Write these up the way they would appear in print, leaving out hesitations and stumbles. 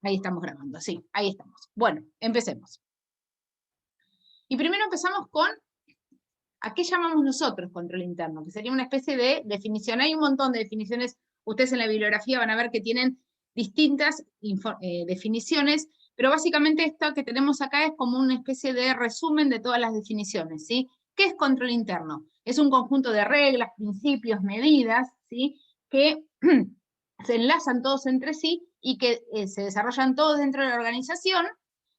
Ahí estamos grabando, sí, ahí estamos. Bueno, empecemos. Y primero empezamos con, ¿a qué llamamos nosotros control interno? Que sería una especie de definición. Hay un montón de definiciones, ustedes en la bibliografía van a ver que tienen distintas definiciones, pero básicamente esto que tenemos acá es como una especie de resumen de todas las definiciones, ¿sí? ¿Qué es control interno? Es un conjunto de reglas, principios, medidas, ¿sí? Que se enlazan todos entre sí y que se desarrollan todos dentro de la organización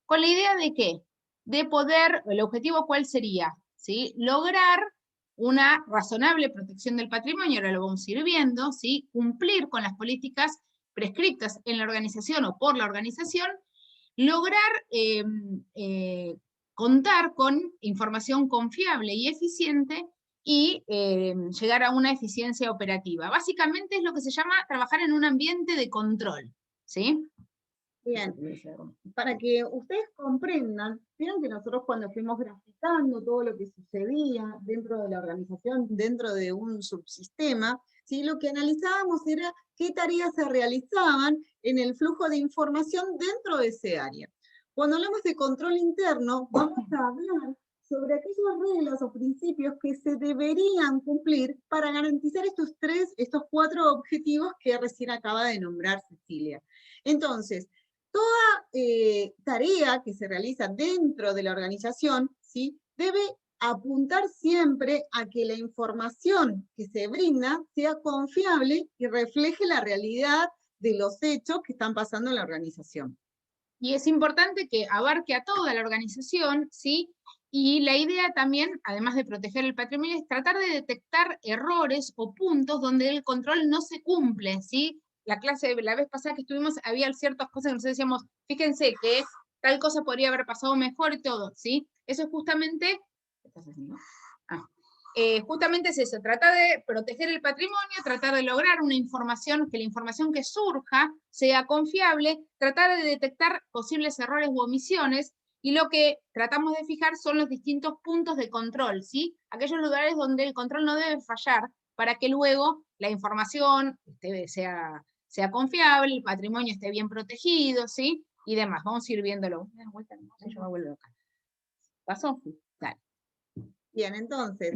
con la idea de ¿qué? De poder, el objetivo ¿cuál sería? ¿Sí? Lograr una razonable protección del patrimonio, ahora lo vamos a ir viendo, ¿sí? Cumplir con las políticas prescriptas en la organización o por la organización, lograr contar con información confiable y eficiente y llegar a una eficiencia operativa. Básicamente es lo que se llama trabajar en un ambiente de control, ¿sí? Bien, para que ustedes comprendan, vieron que nosotros cuando fuimos graficando todo lo que sucedía dentro de la organización, dentro de un subsistema, ¿sí? Lo que analizábamos era qué tareas se realizaban en el flujo de información dentro de ese área. Cuando hablamos de control interno, vamos a hablar sobre aquellas reglas o principios que se deberían cumplir para garantizar estos 4 objetivos que recién acaba de nombrar Cecilia. Entonces, toda tarea que se realiza dentro de la organización, ¿sí? Debe apuntar siempre a que la información que se brinda sea confiable y refleje la realidad de los hechos que están pasando en la organización. Y es importante que abarque a toda la organización, ¿sí? Y la idea también, además de proteger el patrimonio, es tratar de detectar errores o puntos donde el control no se cumple, ¿sí? La vez pasada que estuvimos, había ciertas cosas que nosotros decíamos, fíjense que tal cosa podría haber pasado mejor y todo, ¿sí? Eso es justamente, ¿estás haciendo? Justamente es eso, trata de proteger el patrimonio, tratar de lograr una información, que la información que surja sea confiable, tratar de detectar posibles errores u omisiones, y lo que tratamos de fijar son los distintos puntos de control, ¿sí? Aquellos lugares donde el control no debe fallar para que luego la información sea confiable, el patrimonio esté bien protegido, ¿sí? Y demás, vamos a ir viéndolo. Yo me vuelvo acá. ¿Pasó? Dale. Bien, entonces,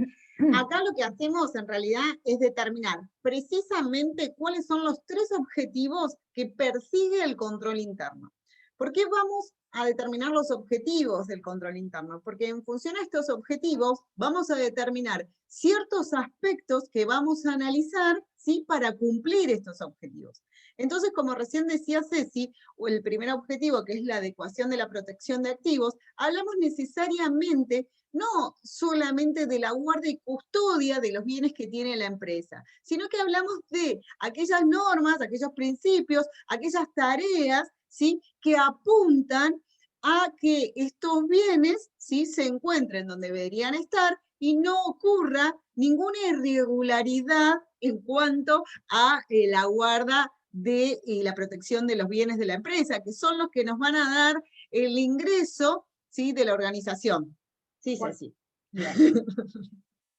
acá lo que hacemos en realidad es determinar precisamente cuáles son los 3 objetivos que persigue el control interno. ¿Por qué vamos a determinar los objetivos del control interno? Porque en función a estos objetivos vamos a determinar ciertos aspectos que vamos a analizar, ¿sí? Para cumplir estos objetivos. Entonces, como recién decía Ceci, el primer objetivo, que es la adecuación de la protección de activos, hablamos necesariamente no solamente de la guardia y custodia de los bienes que tiene la empresa, sino que hablamos de aquellas normas, aquellos principios, aquellas tareas, ¿sí? Que apuntan a que estos bienes, ¿sí? Se encuentren donde deberían estar y no ocurra ninguna irregularidad en cuanto a la guarda de la protección de los bienes de la empresa, que son los que nos van a dar el ingreso, ¿sí? De la organización. Sí, Ceci.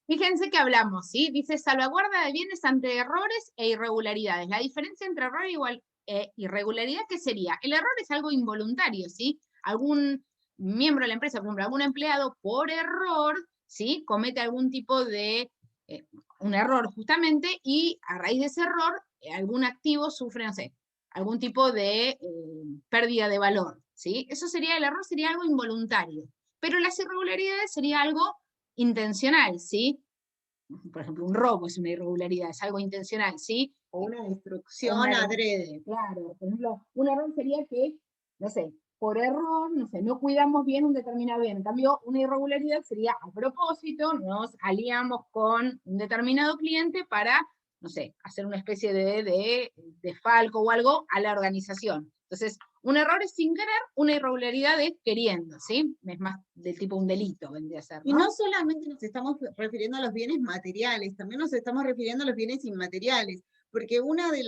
Fíjense que hablamos, ¿sí? Dice salvaguarda de bienes ante errores e irregularidades. La diferencia entre error e irregularidad, ¿qué sería? El error es algo involuntario, ¿sí? Algún miembro de la empresa, por ejemplo, algún empleado, por error, ¿sí? Comete algún tipo de, un error justamente, y a raíz de ese error, algún activo sufre, no sé, algún tipo de pérdida de valor, ¿sí? Eso sería, el error sería algo involuntario. Pero las irregularidades sería algo intencional, ¿sí? Por ejemplo, un robo es una irregularidad, es algo intencional, ¿sí? O una destrucción adrede. Claro, por ejemplo, un error sería que, no sé, por error, no sé, no cuidamos bien un determinado bien. En cambio, una irregularidad sería a propósito, nos aliamos con un determinado cliente para, no sé, hacer una especie de falco o algo a la organización. Entonces, un error es sin querer, una irregularidad es queriendo, ¿sí? Es más del tipo un delito, vendría a ser, ¿no? Y no solamente nos estamos refiriendo a los bienes materiales, también nos estamos refiriendo a los bienes inmateriales, porque una de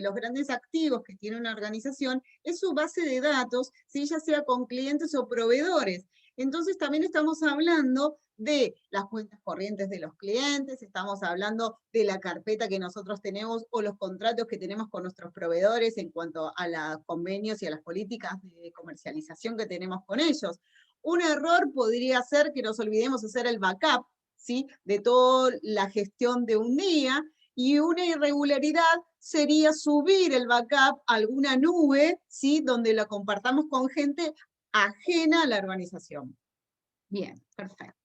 los grandes activos que tiene una organización es su base de datos, si ya sea con clientes o proveedores. Entonces también estamos hablando de las cuentas corrientes de los clientes, estamos hablando de la carpeta que nosotros tenemos o los contratos que tenemos con nuestros proveedores en cuanto a los convenios y a las políticas de comercialización que tenemos con ellos. Un error podría ser que nos olvidemos hacer el backup, ¿sí?, de toda la gestión de un día, y una irregularidad sería subir el backup a alguna nube, ¿sí?, donde lo compartamos con gente ajena a la organización. Bien, perfecto.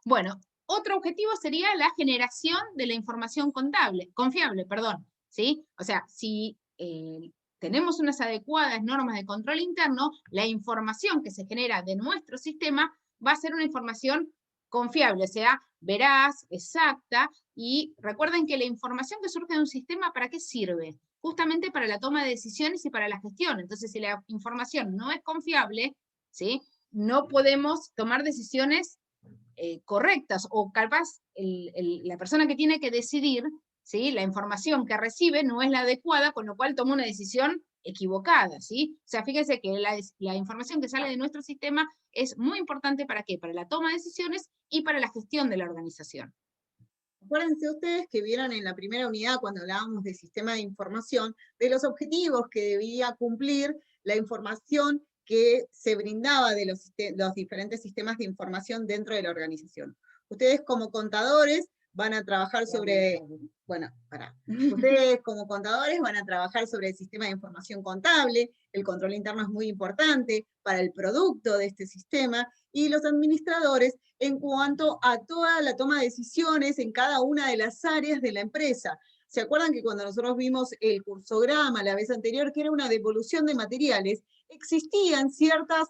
Bueno, otro objetivo sería la generación de la información confiable, perdón, ¿sí? O sea, si tenemos unas adecuadas normas de control interno, la información que se genera de nuestro sistema va a ser una información confiable, o sea, veraz, exacta, y recuerden que la información que surge de un sistema, ¿para qué sirve? Justamente para la toma de decisiones y para la gestión. Entonces, si la información no es confiable, ¿sí?, no podemos tomar decisiones correctas, o capaz la persona que tiene que decidir, ¿sí?, la información que recibe no es la adecuada, con lo cual toma una decisión equivocada, ¿sí? O sea, fíjense que la información que sale de nuestro sistema es muy importante. ¿Para qué? Para la toma de decisiones y para la gestión de la organización. Acuérdense ustedes que vieron en la primera unidad, cuando hablábamos de sistema de información, de los objetivos que debía cumplir la información que se brindaba de los diferentes sistemas de información dentro de la organización. Ustedes como contadores van a trabajar sobre, ustedes como contadores van a trabajar sobre el sistema de información contable, el control interno es muy importante para el producto de este sistema, y los administradores en cuanto a toda la toma de decisiones en cada una de las áreas de la empresa. ¿Se acuerdan que cuando nosotros vimos el cursograma la vez anterior, que era una devolución de materiales, existían ciertos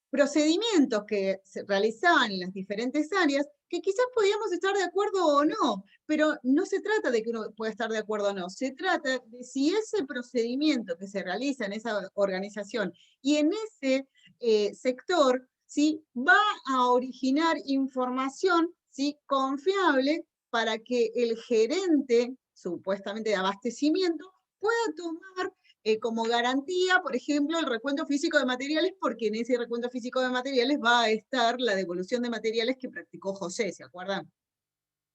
procedimientos que se realizaban en las diferentes áreas que quizás podíamos estar de acuerdo o no, pero no se trata de que uno pueda estar de acuerdo o no, se trata de si ese procedimiento que se realiza en esa organización y en ese sector, ¿sí?, va a originar información, ¿sí?, confiable para que el gerente, supuestamente de abastecimiento, pueda tomar como garantía, por ejemplo, el recuento físico de materiales, porque en ese recuento físico de materiales va a estar la devolución de materiales que practicó José, ¿se acuerdan?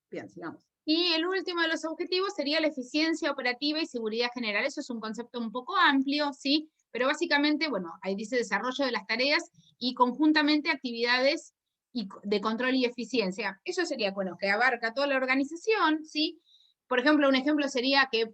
Bien, sigamos. Y el último de los objetivos sería la eficiencia operativa y seguridad general. Eso es un concepto un poco amplio, ¿sí? Pero básicamente, bueno, ahí dice desarrollo de las tareas y conjuntamente actividades de control y eficiencia. Eso sería, bueno, que abarca toda la organización, ¿sí? Por ejemplo, un ejemplo sería que,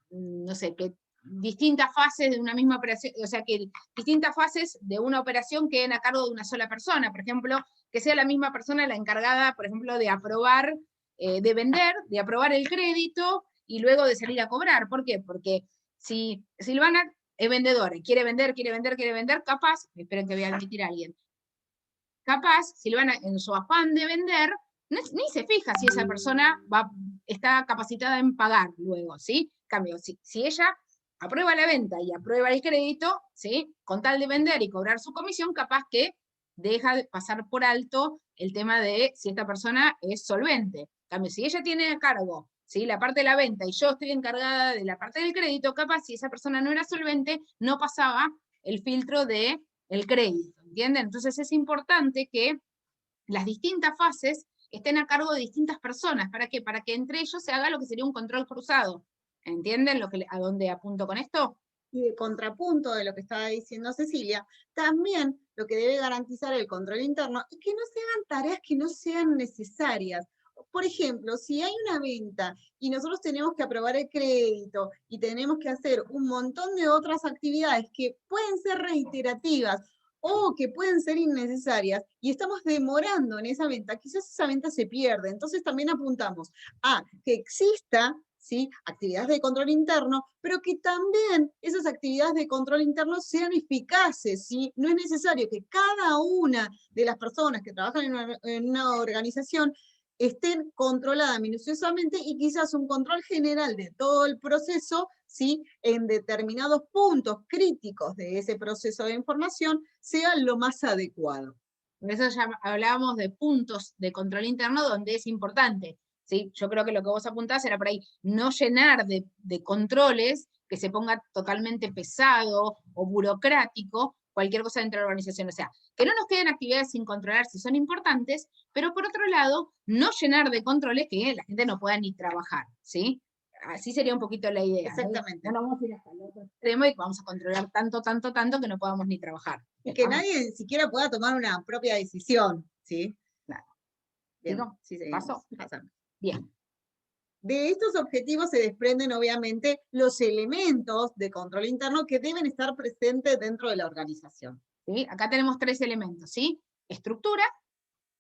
no sé, que distintas fases de una misma operación, o sea, que distintas fases de una operación queden a cargo de una sola persona. Por ejemplo, que sea la misma persona la encargada, por ejemplo, de aprobar, de vender, de aprobar el crédito y luego de salir a cobrar. ¿Por qué? Porque si Silvana es vendedora y quiere vender, capaz, esperen que voy a admitir a alguien, capaz Silvana en su afán de vender ni se fija si esa persona está capacitada en pagar luego, ¿sí? En cambio, si ella aprueba la venta y aprueba el crédito, ¿sí?, con tal de vender y cobrar su comisión, capaz que deja de pasar por alto el tema de si esta persona es solvente. En cambio, si ella tiene a cargo, ¿sí?, la parte de la venta y yo estoy encargada de la parte del crédito, capaz si esa persona no era solvente, no pasaba el filtro del crédito, ¿entienden? Entonces es importante que las distintas fases estén a cargo de distintas personas. ¿Para qué? Para que entre ellos se haga lo que sería un control cruzado. ¿Entienden a dónde apunto con esto? Y de contrapunto de lo que estaba diciendo Cecilia, también lo que debe garantizar el control interno es que no se hagan tareas que no sean necesarias. Por ejemplo, si hay una venta y nosotros tenemos que aprobar el crédito y tenemos que hacer un montón de otras actividades que pueden ser reiterativas o que pueden ser innecesarias y estamos demorando en esa venta, quizás esa venta se pierde. Entonces también apuntamos a que exista, ¿sí?, actividades de control interno, pero que también esas actividades de control interno sean eficaces, ¿sí? No es necesario que cada una de las personas que trabajan en una organización estén controladas minuciosamente, y quizás un control general de todo el proceso, ¿sí?, en determinados puntos críticos de ese proceso de información sea lo más adecuado. Por eso ya hablábamos de puntos de control interno donde es importante, ¿sí? Yo creo que lo que vos apuntás era por ahí, no llenar de controles que se ponga totalmente pesado o burocrático, cualquier cosa dentro de la organización. O sea, que no nos queden actividades sin controlar si son importantes, pero por otro lado, no llenar de controles que la gente no pueda ni trabajar, ¿sí? Así sería un poquito la idea. Exactamente. No vamos a ir hasta el otro extremo y vamos a controlar tanto que no podamos ni trabajar. Y que nadie siquiera pueda tomar una propia decisión, ¿sí? Claro. Bien, ¿Sigo? sí, ¿Paso? pasamos. Bien. De estos objetivos se desprenden, obviamente, los elementos de control interno que deben estar presentes dentro de la organización. ¿Sí? Acá tenemos 3 elementos, ¿sí? Estructura,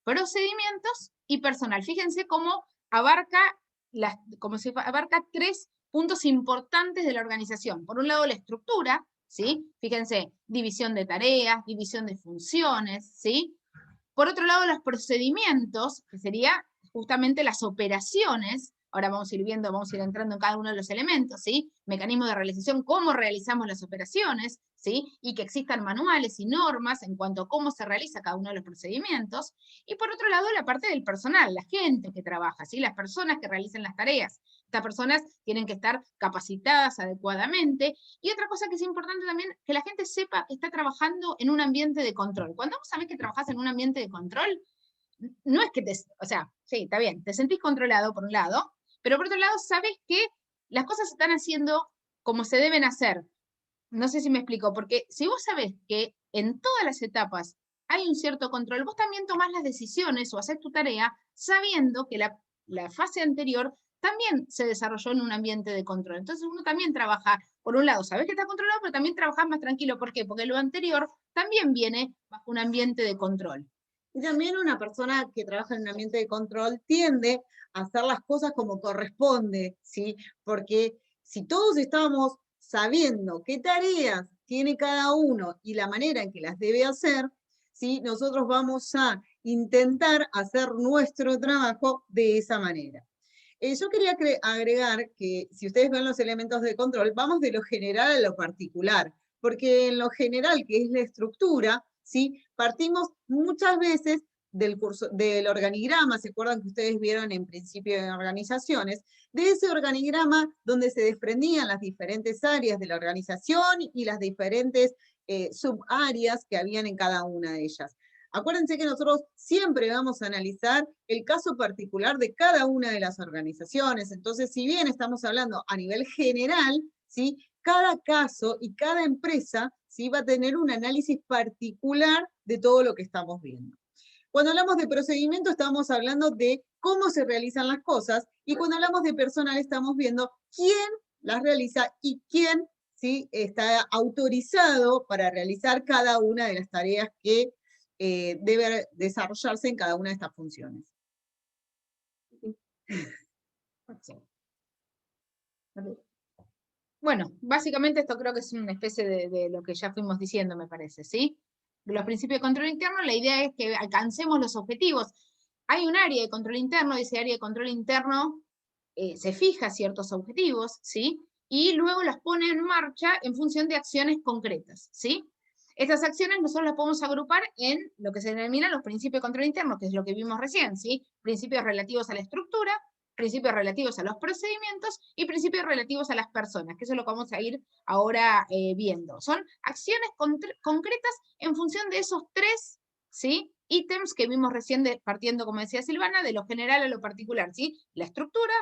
procedimientos y personal. Fíjense cómo abarca, abarca 3 puntos importantes de la organización. Por un lado, la estructura, ¿sí? Fíjense, división de tareas, división de funciones, ¿sí? Por otro lado, los procedimientos, que sería justamente las operaciones. Ahora vamos a ir viendo, vamos a ir entrando en cada uno de los elementos, ¿sí? Mecanismo de realización, cómo realizamos las operaciones, ¿sí? Y que existan manuales y normas en cuanto a cómo se realiza cada uno de los procedimientos. Y por otro lado, la parte del personal, la gente que trabaja, ¿sí? Las personas que realizan las tareas. Estas personas tienen que estar capacitadas adecuadamente. Y otra cosa que es importante también, que la gente sepa que está trabajando en un ambiente de control. Cuando vos sabés que trabajás en un ambiente de control, no es que o sea, sí, está bien, te sentís controlado por un lado, pero por otro lado sabes que las cosas se están haciendo como se deben hacer. No sé si me explico, porque si vos sabés que en todas las etapas hay un cierto control, vos también tomás las decisiones o haces tu tarea sabiendo que la fase anterior también se desarrolló en un ambiente de control. Entonces uno también trabaja, por un lado, sabés que está controlado, pero también trabajás más tranquilo. ¿Por qué? Porque lo anterior también viene bajo un ambiente de control. Y también una persona que trabaja en un ambiente de control tiende a hacer las cosas como corresponde, ¿sí? Porque si todos estamos sabiendo qué tareas tiene cada uno y la manera en que las debe hacer, ¿sí? Nosotros vamos a intentar hacer nuestro trabajo de esa manera. Yo quería agregar que si ustedes ven los elementos de control, vamos de lo general a lo particular, porque en lo general, que es la estructura, ¿sí? Partimos muchas veces del organigrama, ¿se acuerdan que ustedes vieron en principio de organizaciones? De ese organigrama donde se desprendían las diferentes áreas de la organización y las diferentes subáreas que habían en cada una de ellas. Acuérdense que nosotros siempre vamos a analizar el caso particular de cada una de las organizaciones. Entonces, si bien estamos hablando a nivel general, ¿sí? Cada caso y cada empresa, ¿sí? Va a tener un análisis particular de todo lo que estamos viendo. Cuando hablamos de procedimiento, estamos hablando de cómo se realizan las cosas, y cuando hablamos de personal, estamos viendo quién las realiza y quién, ¿sí? Está autorizado para realizar cada una de las tareas que debe desarrollarse en cada una de estas funciones. Bueno, básicamente esto creo que es una especie de lo que ya fuimos diciendo, me parece, ¿sí? Los principios de control interno, la idea es que alcancemos los objetivos. Hay un área de control interno, ese área de control interno se fija ciertos objetivos, ¿sí? Y luego las pone en marcha en función de acciones concretas, ¿sí? Estas acciones nosotros las podemos agrupar en lo que se denomina los principios de control interno, que es lo que vimos recién, ¿sí? Principios relativos a la estructura, principios relativos a los procedimientos y principios relativos a las personas, que eso es lo que vamos a ir ahora viendo. Son acciones concretas en función de esos 3, ¿sí? Ítems que vimos recién partiendo, como decía Silvana, de lo general a lo particular, ¿sí? La estructura,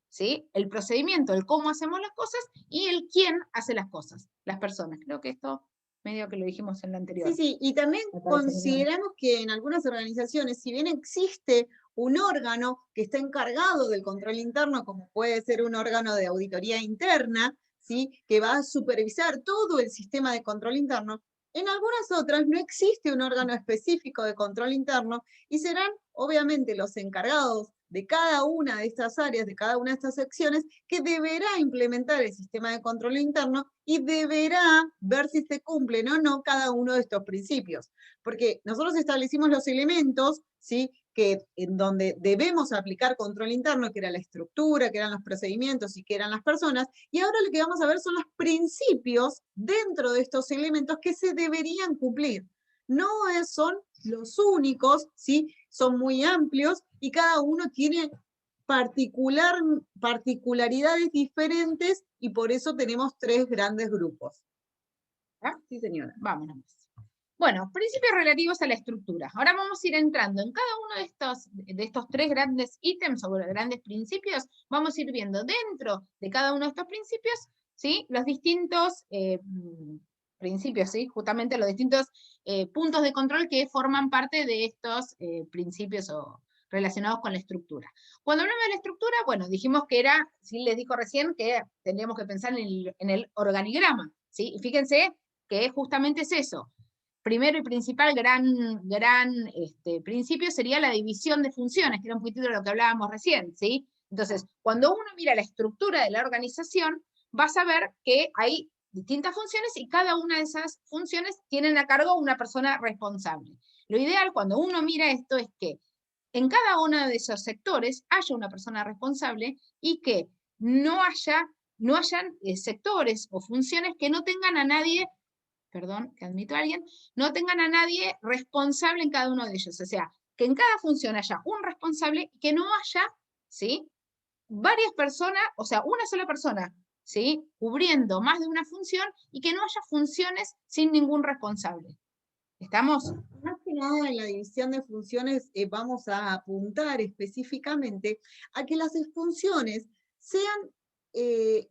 ¿sí? El procedimiento, el cómo hacemos las cosas y el quién hace las cosas, las personas. Creo que esto medio que lo dijimos en la anterior. Sí, sí, y también consideramos que en algunas organizaciones, si bien existe un órgano que está encargado del control interno, como puede ser un órgano de auditoría interna, ¿sí? Que va a supervisar todo el sistema de control interno, en algunas otras no existe un órgano específico de control interno y serán obviamente los encargados de cada una de estas áreas, de cada una de estas secciones, que deberá implementar el sistema de control interno y deberá ver si se cumplen o no cada uno de estos principios. Porque nosotros establecimos los elementos, ¿sí? En donde debemos aplicar control interno, que era la estructura, que eran los procedimientos y que eran las personas, y ahora lo que vamos a ver son los principios dentro de estos elementos que se deberían cumplir. No son los únicos, ¿sí? Son muy amplios y cada uno tiene particularidades diferentes y por eso tenemos 3 grandes grupos. ¿Ah? Sí, señora. Vámonos. Bueno, principios relativos a la estructura. Ahora vamos a ir entrando en cada uno de estos tres grandes ítems o grandes principios, vamos a ir viendo dentro de cada uno de estos principios, ¿sí? Los distintos principios, ¿sí? Justamente los distintos puntos de control que forman parte de estos principios relacionados con la estructura. Cuando hablamos de la estructura, bueno, dijimos que era, sí les dijo recién, que tendríamos que pensar en el organigrama, ¿sí? Y fíjense que justamente es eso. Primero y principal gran principio sería la división de funciones, que era un poquito de lo que hablábamos recién, ¿sí? Entonces, cuando uno mira la estructura de la organización, vas a ver que hay distintas funciones y cada una de esas funciones tienen a cargo una persona responsable. Lo ideal cuando uno mira esto es que en cada uno de esos sectores haya una persona responsable y que no hayan sectores o funciones que no tengan a nadie, perdón, que admito a alguien, no tengan a nadie responsable en cada uno de ellos. O sea, que en cada función haya un responsable y que no haya, ¿sí? Varias personas, o sea, una sola persona, ¿sí? Cubriendo más de una función y que no haya funciones sin ningún responsable. ¿Estamos? Más que nada en la división de funciones vamos a apuntar específicamente a que las funciones sean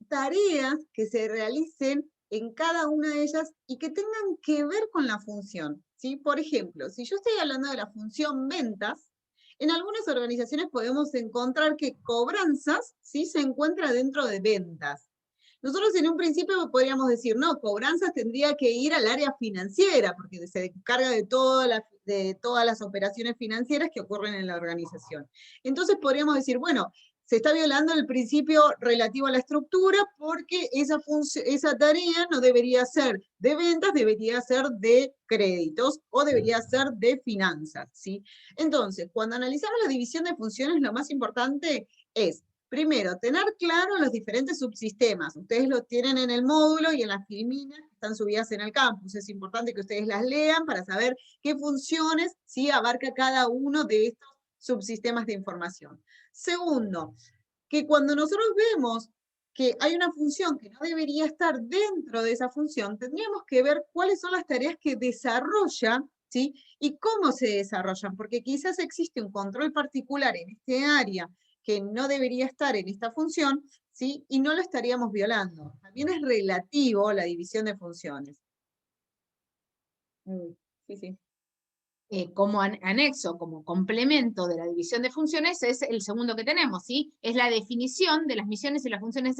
tareas que se realicen en cada una de ellas y que tengan que ver con la función, ¿sí? Por ejemplo, si yo estoy hablando de la función ventas, en algunas organizaciones podemos encontrar que cobranzas, ¿sí? Se encuentra dentro de ventas. Nosotros en un principio podríamos decir, no, cobranzas tendría que ir al área financiera, porque se encarga de todas las operaciones financieras que ocurren en la organización. Entonces podríamos decir, bueno, se está violando el principio relativo a la estructura porque esa tarea no debería ser de ventas, debería ser de créditos o debería ser de finanzas, ¿sí? Entonces, cuando analizamos la división de funciones, lo más importante es primero, tener claro los diferentes subsistemas. Ustedes lo tienen en el módulo y en las filminas que están subidas en el campus. Es importante que ustedes las lean para saber qué funciones sí abarca cada uno de estos subsistemas de información. Segundo, que cuando nosotros vemos que hay una función que no debería estar dentro de esa función, tendríamos que ver cuáles son las tareas que desarrolla, ¿sí? Y cómo se desarrollan, porque quizás existe un control particular en este área que no debería estar en esta función, ¿sí? Y no lo estaríamos violando. También es relativo la división de funciones. Sí, sí. Como anexo, como complemento de la división de funciones, es el segundo que tenemos, ¿sí? Es la definición de las misiones y las funciones.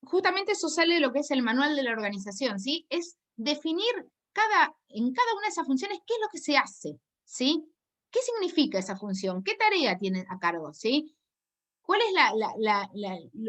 Justamente eso sale de lo que es el manual de la organización, ¿sí? Es definir en cada una de esas funciones qué es lo que se hace, ¿sí? ¿Qué significa esa función? ¿Qué tarea tiene a cargo, ¿sí? ¿Cuál es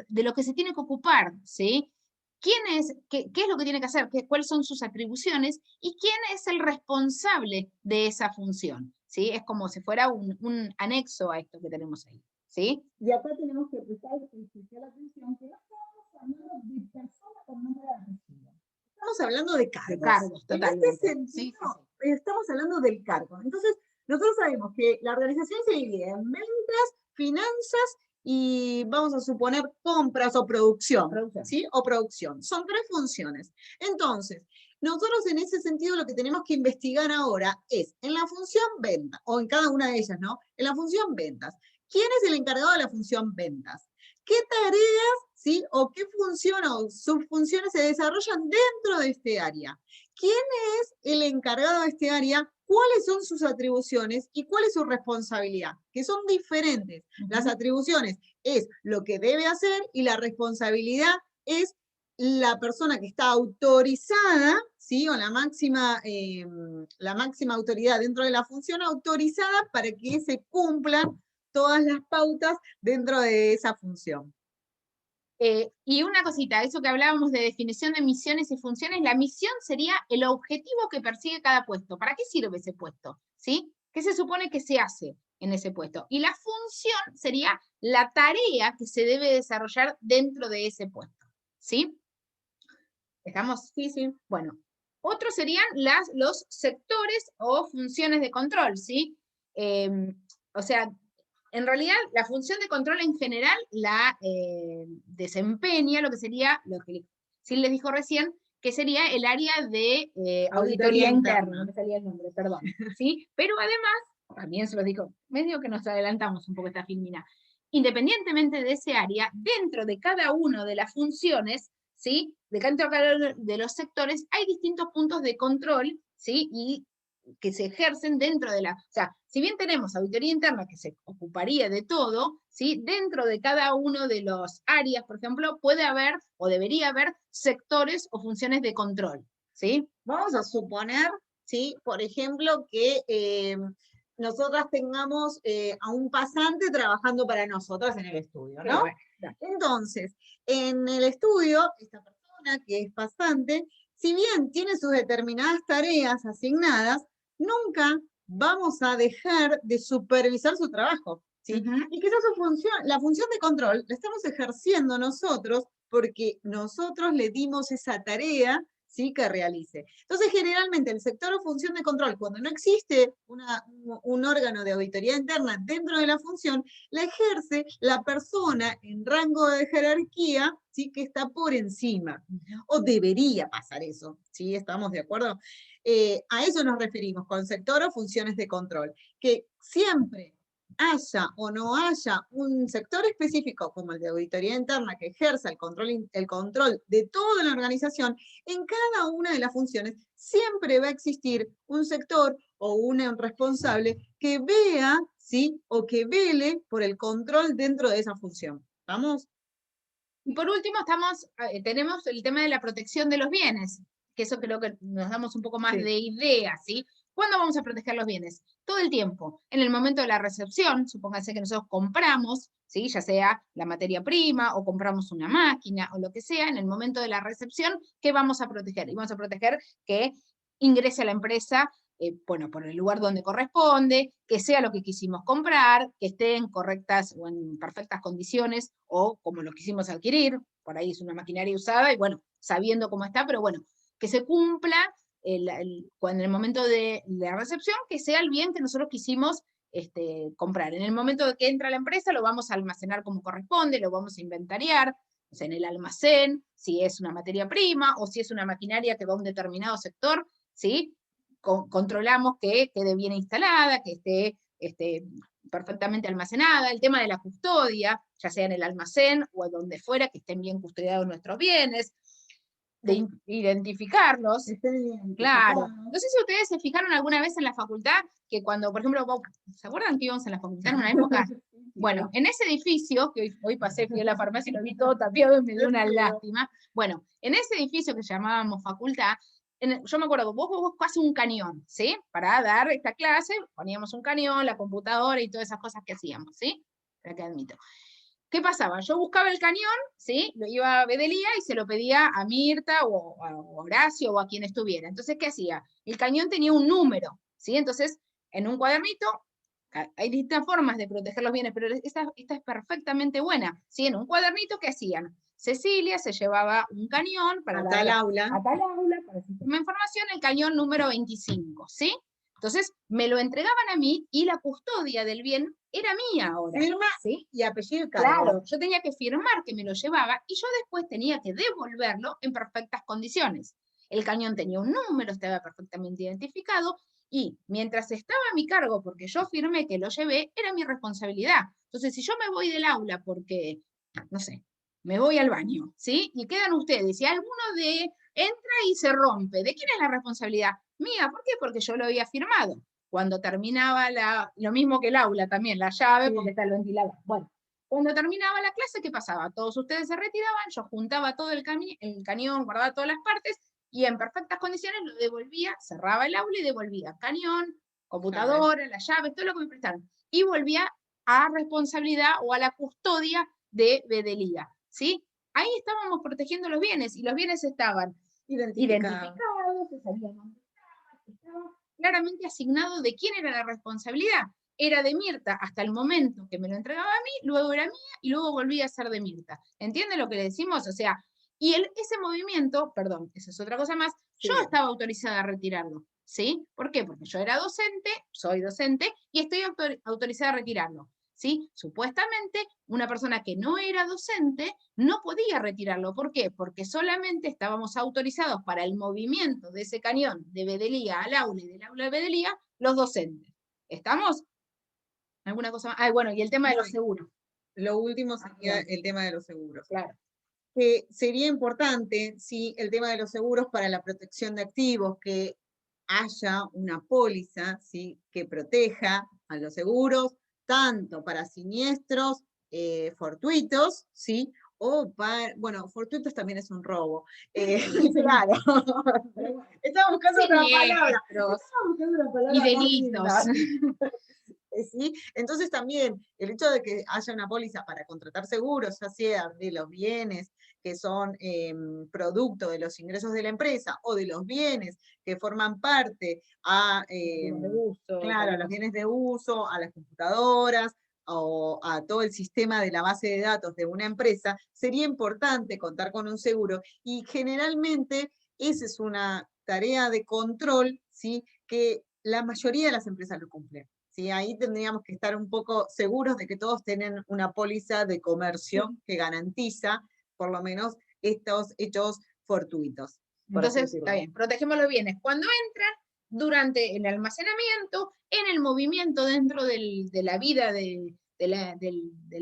de lo que se tiene que ocupar, ¿sí? ¿Qué es lo que tiene que hacer? ¿Cuáles son sus atribuciones? ¿Y quién es el responsable de esa función? ¿Sí? Es como si fuera un anexo a esto que tenemos ahí, ¿sí? Y acá tenemos que prestar especial atención que no estamos hablando de personas con nombre de apellido. Estamos hablando de cargos. De cargos, totalmente. En este sentido, estamos hablando del cargo. Entonces, nosotros sabemos que la organización se divide en ventas, finanzas y vamos a suponer compras o producción. ¿Sí? O producción. Son tres funciones. Entonces, nosotros en ese sentido lo que tenemos que investigar ahora es en la función venta, o en cada una de ellas, ¿no? En la función ventas. ¿Quién es el encargado de la función ventas? ¿Qué tareas, sí, o qué funciones o subfunciones se desarrollan dentro de este área? ¿Quién es el encargado de este área? ¿Cuáles son sus atribuciones y cuál es su responsabilidad? Que son diferentes. Las atribuciones es lo que debe hacer y la responsabilidad es la persona que está autorizada, ¿sí? O la máxima autoridad dentro de la función autorizada para que se cumplan todas las pautas dentro de esa función. Y una cosita, eso que hablábamos de definición de misiones y funciones, la misión sería el objetivo que persigue cada puesto. ¿Para qué sirve ese puesto? ¿Sí? ¿Qué se supone que se hace en ese puesto? Y la función sería la tarea que se debe desarrollar dentro de ese puesto. ¿Sí? ¿Estamos? Sí, sí. Bueno, otros serían los sectores o funciones de control, ¿sí? O sea, en realidad, la función de control en general la desempeña lo que sería, lo que sí les dijo recién, que sería el área de Auditoría auditoría interna, interna. no me salía el nombre, perdón, ¿sí? Pero además, también se los digo, medio que nos adelantamos un poco esta filmina, independientemente de ese área, dentro de cada una de las funciones, ¿sí? Dentro de cada uno de los sectores, hay distintos puntos de control, ¿sí? Y que se ejercen dentro de la, o sea, si bien tenemos auditoría interna que se ocuparía de todo, ¿sí? Dentro de cada uno de los áreas, por ejemplo, puede haber o debería haber sectores o funciones de control, ¿sí? Vamos a suponer, ¿sí? Por ejemplo, que nosotras tengamos a un pasante trabajando para nosotras en el estudio, ¿no? Bueno, Entonces, en el estudio, esta persona que es pasante, si bien tiene sus determinadas tareas asignadas, nunca vamos a dejar de supervisar su trabajo, ¿sí? Y quizás su función, la función de control la estamos ejerciendo nosotros porque nosotros le dimos esa tarea, ¿sí? Que realice. Entonces, generalmente el sector o función de control, cuando no existe un órgano de auditoría interna dentro de la función, la ejerce la persona en rango de jerarquía, ¿sí? Que está por encima. O debería pasar eso, ¿sí? ¿Estamos de acuerdo? A eso nos referimos con sector o funciones de control, que siempre haya o no haya un sector específico como el de auditoría interna que ejerza el control de toda la organización, en cada una de las funciones siempre va a existir un sector o un responsable que vea, ¿sí? O que vele por el control dentro de esa función. ¿Vamos? Y por último, tenemos el tema de la protección de los bienes, que eso creo que nos damos un poco más Sí. de idea, ¿sí? ¿Cuándo vamos a proteger los bienes? Todo el tiempo. En el momento de la recepción, supóngase que nosotros compramos, ¿sí? Ya sea la materia prima o compramos una máquina o lo que sea, en el momento de la recepción, ¿qué vamos a proteger? Y vamos a proteger que ingrese a la empresa bueno, por el lugar donde corresponde, que sea lo que quisimos comprar, que esté en correctas o en perfectas condiciones o como lo quisimos adquirir, por ahí es una maquinaria usada y bueno, sabiendo cómo está, pero bueno, que se cumpla cuando en el momento de la recepción, que sea el bien que nosotros quisimos comprar. En el momento de que entra la empresa, lo vamos a almacenar como corresponde, lo vamos a inventariar, o sea, en el almacén, si es una materia prima o si es una maquinaria que va a un determinado sector, ¿sí? Controlamos que quede bien instalada, que esté perfectamente almacenada, el tema de la custodia, ya sea en el almacén o donde fuera, que estén bien custodiados nuestros bienes, de identificarlos. Claro. No sé si ustedes se fijaron alguna vez en la facultad que cuando, por ejemplo, ¿se acuerdan que íbamos en la facultad en una época? Bueno, en ese edificio, que hoy pasé, fui a la farmacia y lo vi todo tapiado y me dio una lástima. Bueno, en ese edificio que llamábamos facultad, yo me acuerdo, vos casi un cañón, ¿sí? Para dar esta clase, poníamos un cañón, la computadora y todas esas cosas que hacíamos, ¿sí? Para que admito. ¿Qué pasaba? Yo buscaba el cañón, ¿sí? Lo iba a Bedelía y se lo pedía a Mirta o a Horacio o a quien estuviera. Entonces, ¿qué hacía? El cañón tenía un número, ¿sí? Entonces, en un cuadernito, hay distintas formas de proteger los bienes, pero esta es perfectamente buena, ¿sí? En un cuadernito, ¿qué hacían? Cecilia se llevaba un cañón para a tal aula. A tal aula, para el sistema de información, el cañón número 25, ¿sí? Entonces, me lo entregaban a mí y la custodia del bien era mía ahora. Firma, ¿sí? Y apellido y cargo. Claro, yo tenía que firmar que me lo llevaba y yo después tenía que devolverlo en perfectas condiciones. El cañón tenía un número, estaba perfectamente identificado y mientras estaba a mi cargo, porque yo firmé que lo llevé, era mi responsabilidad. Entonces, si yo me voy del aula porque, no sé, me voy al baño, ¿sí? Y quedan ustedes, y alguno entra y se rompe, ¿de quién es la responsabilidad? Mía, ¿por qué? Porque yo lo había firmado. Cuando terminaba lo mismo que el aula también, la llave, sí, porque está el ventilador. Bueno, cuando terminaba la clase, ¿qué pasaba? Todos ustedes se retiraban, yo juntaba todo el cañón, guardaba todas las partes, y en perfectas condiciones lo devolvía, cerraba el aula y devolvía cañón, computadora, las llaves, todo lo que me prestaron. Y volvía a responsabilidad o a la custodia de Bedelía, ¿sí? Ahí estábamos protegiendo los bienes, y los bienes estaban identificados, se sabía dónde estaba claramente asignado de quién era la responsabilidad. Era de Mirta hasta el momento que me lo entregaba a mí, luego era mía y luego volvía a ser de Mirta. ¿Entienden lo que le decimos? O sea, y ese movimiento, perdón, esa es otra cosa más, sí, yo estaba autorizada a retirarlo, ¿sí? ¿Por qué? Porque yo era docente, soy docente, y estoy autorizada a retirarlo. ¿sí? Supuestamente, una persona que no era docente no podía retirarlo. ¿Por qué? Porque solamente estábamos autorizados para el movimiento de ese cañón de Bedelía al aula y del aula a Bedelía los docentes. ¿Estamos? ¿Alguna cosa más? Ah, bueno, y el tema de los seguros. Lo último sería el tema de los seguros. Claro. Que sería importante, sí, el tema de los seguros para la protección de activos, que haya una póliza, sí, que proteja a los seguros, tanto para siniestros fortuitos, sí, o para, bueno, fortuitos también es un robo. Claro. Estaba buscando otra palabra. Estaba buscando una palabra Y delitos. ¿Sí? Entonces también el hecho de que haya una póliza para contratar seguros, ya sea de los bienes que son producto de los ingresos de la empresa o de los bienes que forman parte a claro, los bienes de uso, a las computadoras o a todo el sistema de la base de datos de una empresa, sería importante contar con un seguro y generalmente esa es una tarea de control, ¿sí? Que la mayoría de las empresas lo cumplen. ¿Sí? Ahí tendríamos que estar un poco seguros de que todos tienen una póliza de comercio que garantiza por lo menos estos hechos fortuitos. Entonces, está bien, protegemos los bienes cuando entran, durante el almacenamiento, en el movimiento dentro de la vida del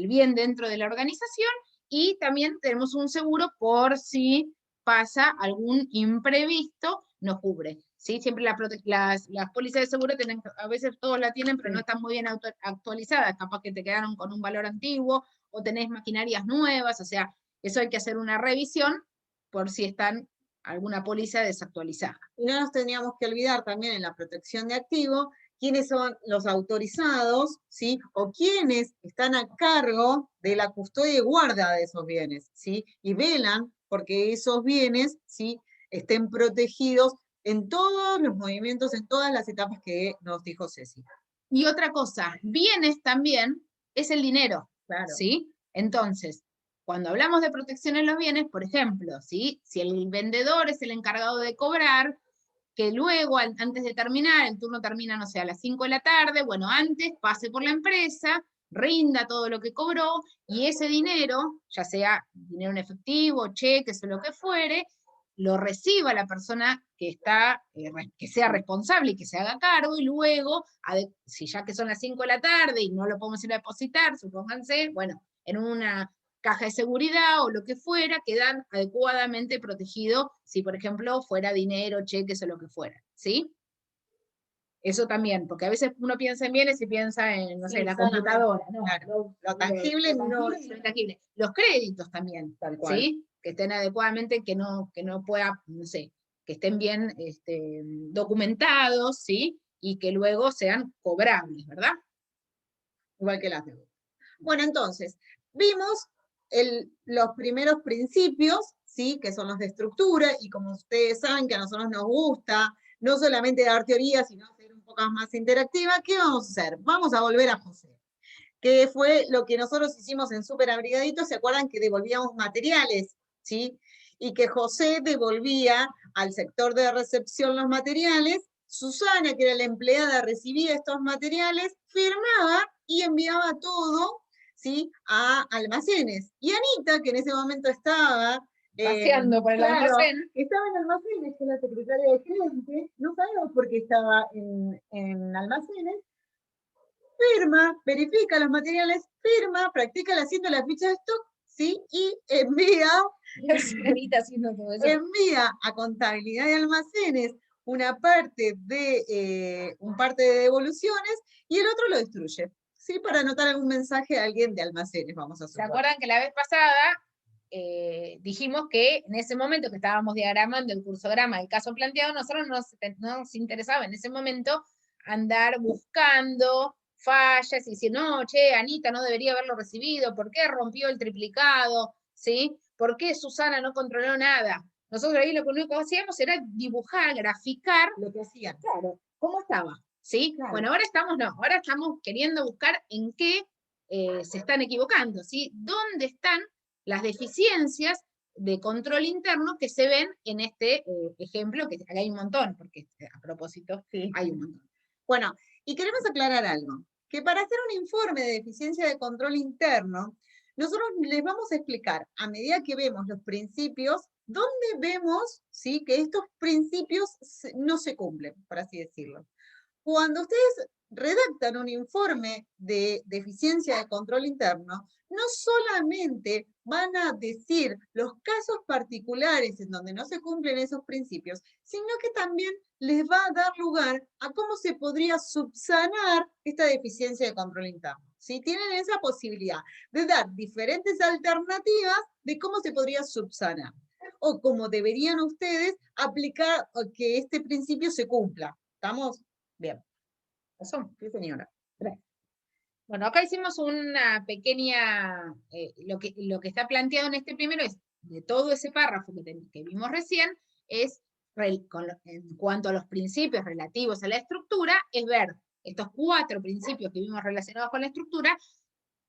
bien dentro de la organización, y también tenemos un seguro por si pasa algún imprevisto, nos cubre. ¿Sí? Siempre las pólizas de seguro tienen, a veces todos la tienen, pero no están muy bien actualizadas, capaz que te quedaron con un valor antiguo, o tenés maquinarias nuevas, o sea, eso hay que hacer una revisión por si están alguna póliza desactualizada. Y no nos tendríamos que olvidar también en la protección de activos quiénes son los autorizados, ¿sí? O quiénes están a cargo de la custodia y guarda de esos bienes, ¿sí? Y velan porque esos bienes, ¿sí? Estén protegidos en todos los movimientos, en todas las etapas que nos dijo Ceci. Y otra cosa, bienes también es el dinero, claro. ¿sí? Entonces, cuando hablamos de protección en los bienes, por ejemplo, ¿sí? Si el vendedor es el encargado de cobrar, que luego, antes de terminar, el turno termina, no sé, a las 5 de la tarde, bueno, antes pase por la empresa, rinda todo lo que cobró, y ese dinero, ya sea dinero en efectivo, cheques o lo que fuere, lo reciba la persona que está, que sea responsable y que se haga cargo, y luego, si ya que son las 5 de la tarde y no lo podemos ir a depositar, supónganse, bueno, en una caja de seguridad o lo que fuera, quedan adecuadamente protegidos si, por ejemplo, fuera dinero, cheques o lo que fuera, ¿sí? Eso también, porque a veces uno piensa en bienes y piensa en, no sé, la computadora. No, claro. Lo tangible no. Lo intangible. Los créditos también, tal cual. ¿sí? Que estén adecuadamente, que no pueda, no sé, que estén bien documentados, ¿sí? Y que luego sean cobrables, ¿verdad? Igual que las deudas. Bueno, entonces, vimos los primeros principios, ¿sí? Que son los de estructura, y como ustedes saben que a nosotros nos gusta no solamente dar teoría, sino ser un poco más interactiva, ¿qué vamos a hacer? Vamos a volver a José, que fue lo que nosotros hicimos en Súper Abrigaditos. ¿Se acuerdan que devolvíamos materiales? ¿Sí? Y que José devolvía al sector de recepción los materiales, Susana, que era la empleada, recibía estos materiales, firmaba y enviaba todo, ¿sí? A almacenes. Y Anita, que en ese momento estaba paseando por el almacén. Estaba en almacenes, que es la secretaria de gerente, no sabemos por qué estaba en almacenes, firma, verifica los materiales, firma, practica haciendo la ficha de stock, ¿sí? Y envía, envía a contabilidad de almacenes una parte de devoluciones y el otro lo destruye, ¿sí? Para anotar algún mensaje a alguien de almacenes, vamos a suponer. ¿Se acuerdan que la vez pasada dijimos que en ese momento que estábamos diagramando el cursograma del caso planteado, nosotros nos interesaba en ese momento andar buscando fallas y decir, no, che, Anita no debería haberlo recibido, ¿por qué rompió el triplicado? ¿Sí? ¿Por qué Susana no controló nada? Nosotros ahí lo único que hacíamos era dibujar, graficar lo que hacían. Claro, ¿cómo estaba? ¿Sí? Claro. Bueno, ahora estamos queriendo buscar en qué se están equivocando, ¿sí? ¿Dónde están las deficiencias de control interno que se ven en este ejemplo, que acá hay un montón, porque a propósito, sí, hay un montón. Bueno, y queremos aclarar algo. que para hacer un informe de deficiencia de control interno, nosotros les vamos a explicar, a medida que vemos los principios, dónde vemos, ¿sí?, que estos principios no se cumplen, por así decirlo. Cuando ustedes redactan un informe de deficiencia de control interno, no solamente van a decir los casos particulares en donde no se cumplen esos principios, sino que también les va a dar lugar a cómo se podría subsanar esta deficiencia de control interno. ¿Sí? Tienen esa posibilidad de dar diferentes alternativas de cómo se podría subsanar o cómo deberían ustedes aplicar que este principio se cumpla. ¿Estamos? Bien. Razón. Sí, señora. Gracias. Bueno, acá hicimos una pequeña, lo que está planteado en este primero es, de todo ese párrafo que vimos recién, es, en cuanto a los principios relativos a la estructura, es ver estos 4 principios que vimos relacionados con la estructura,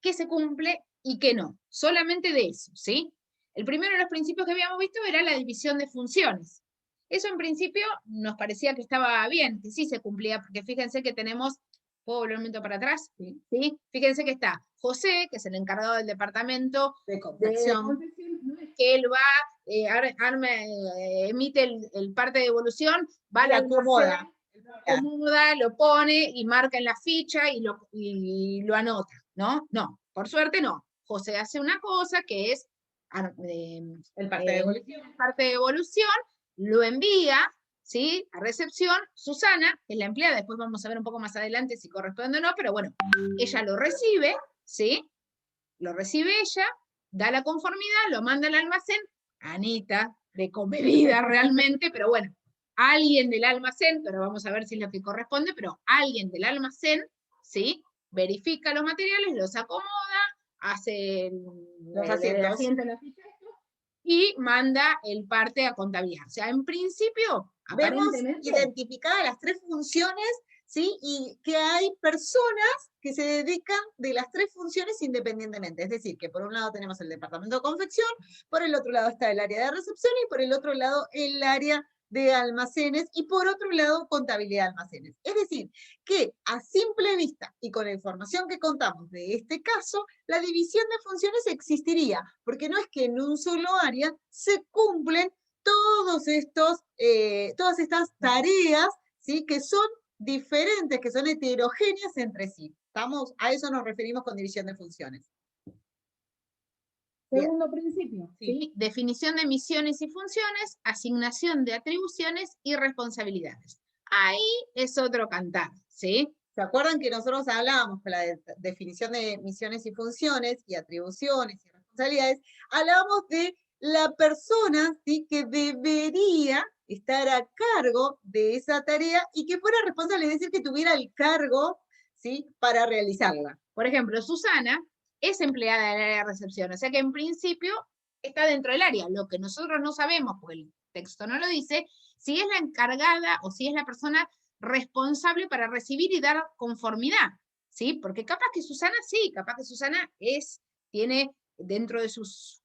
qué se cumple y qué no. Solamente de eso, ¿sí? El primero de los principios que habíamos visto era la división de funciones. Eso en principio nos parecía que estaba bien, que sí se cumplía, porque fíjense que tenemos, ¿puedo volver un momento para atrás? Sí. ¿Sí? Fíjense que está José, que es el encargado del departamento de confección. No es que él va, emite el parte de devolución, va a la acomoda. Acomoda, lo pone y marca en la ficha y lo anota, ¿no? No, por suerte no. José hace una cosa que es el parte de devolución, lo envía, ¿sí?, a recepción. Susana, que es la empleada, después vamos a ver un poco más adelante si corresponde o no, pero bueno, ella lo recibe, ¿sí? Lo recibe ella, da la conformidad, lo manda al almacén. Anita, de comedida realmente, pero bueno, alguien del almacén, pero vamos a ver si es lo que corresponde, pero alguien del almacén, ¿sí?, verifica los materiales, los acomoda, hace los asientos y manda el parte a contabilidad. O sea, en principio, vemos aparentemente, identificadas las 3 funciones, ¿sí? Y que hay personas que se dedican de las 3 funciones independientemente. Es decir, que por un lado tenemos el departamento de confección, por el otro lado está el área de recepción y por el otro lado el área de almacenes y por otro lado contabilidad de almacenes. Es decir, que a simple vista y con la información que contamos de este caso, la división de funciones existiría, porque no es que en un solo área se cumplen todas estas tareas, ¿sí?, que son diferentes, que son heterogéneas entre sí. ¿Estamos? A eso nos referimos con división de funciones. Segundo principio, ¿sí? Definición de misiones y funciones, asignación de atribuciones y responsabilidades. Ahí es otro cantar, ¿sí? ¿Se acuerdan que nosotros hablábamos con la definición de misiones y funciones y atribuciones y responsabilidades? Hablábamos de la persona, ¿sí?, que debería estar a cargo de esa tarea y que fuera responsable, es decir, que tuviera el cargo, ¿sí?, para realizarla. Por ejemplo, Susana es empleada del área de recepción, o sea que en principio está dentro del área. Lo que nosotros no sabemos, porque el texto no lo dice, si es la encargada o si es la persona responsable para recibir y dar conformidad, ¿sí? Porque capaz que Susana sí, capaz que Susana tiene dentro de sus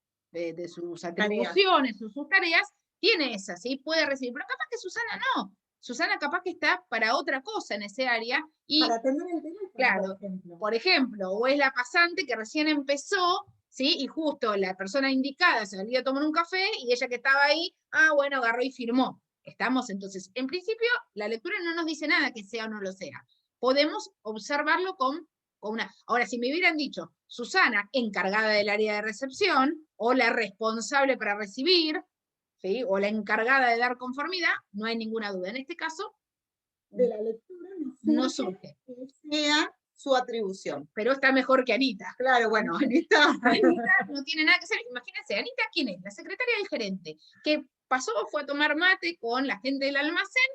atribuciones, sus tareas, tiene esa, ¿sí? Puede recibir, pero capaz que Susana no. Susana capaz que está para otra cosa en ese área y para atender el teléfono, claro, por ejemplo, o es la pasante que recién empezó, ¿sí? Y justo la persona indicada se salía a tomar un café y ella que estaba ahí, bueno, agarró y firmó. Estamos entonces, en principio, la lectura no nos dice nada que sea o no lo sea. Podemos observarlo con una. Ahora, si me hubieran dicho, Susana, encargada del área de recepción, o la responsable para recibir, ¿sí?, o la encargada de dar conformidad, no hay ninguna duda. En este caso, de la lectura no surge que sea su atribución. Pero está mejor que Anita. Claro, bueno, Anita no tiene nada que hacer. Imagínense, Anita, ¿quién es? La secretaria del gerente, que pasó, fue a tomar mate con la gente del almacén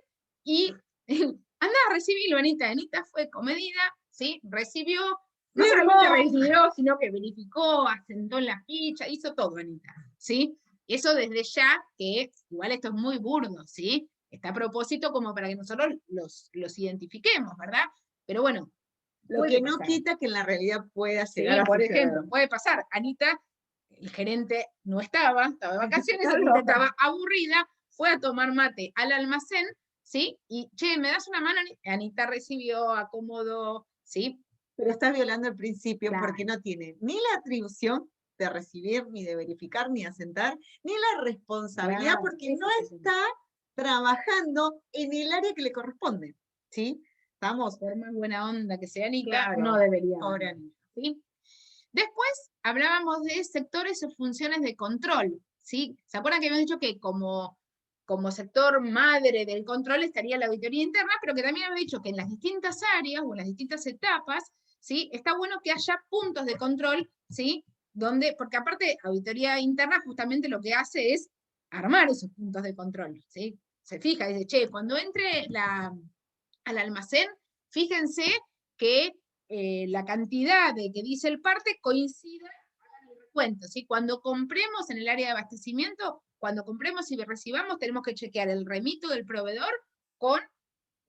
y anda a recibirlo, Anita. Anita fue comedida, ¿sí? Recibió, no solamente recibió, sino que verificó, asentó en la ficha, hizo todo, Anita, ¿sí? Eso desde ya, que igual esto es muy burdo, ¿sí? Está a propósito como para que nosotros los identifiquemos, ¿verdad? Pero bueno, lo que no quita que en la realidad pueda llegar a por ejemplo, puede pasar. Anita, el gerente no estaba de vacaciones, Anita estaba aburrida, fue a tomar mate al almacén, ¿sí? Y, che, ¿me das una mano? Anita recibió, acomodó, ¿sí? Pero está violando el principio Claro. porque no tiene ni la atribución de recibir, ni de verificar, ni asentar, ni la responsabilidad, Claro, porque ese no es el tema. está trabajando en el área que le corresponde, ¿sí? Estamos, Por más buena onda que sea Anita, no claro, debería pobre haber, Anita. ¿sí? Después hablábamos de sectores o funciones de control, ¿sí? ¿Se acuerdan que habíamos dicho que como sector madre del control estaría la auditoría interna, pero que también habíamos dicho que en las distintas áreas o en las distintas etapas, ¿sí? Está bueno que haya puntos de control, ¿sí? Donde, porque aparte, auditoría interna justamente lo que hace es armar esos puntos de control, ¿sí? Se fija, dice, che, cuando entre al almacén, fíjense que la cantidad de que dice el parte coincida con el recuento, ¿sí? Cuando compremos en el área de abastecimiento, cuando compremos y recibamos, tenemos que chequear el remito del proveedor con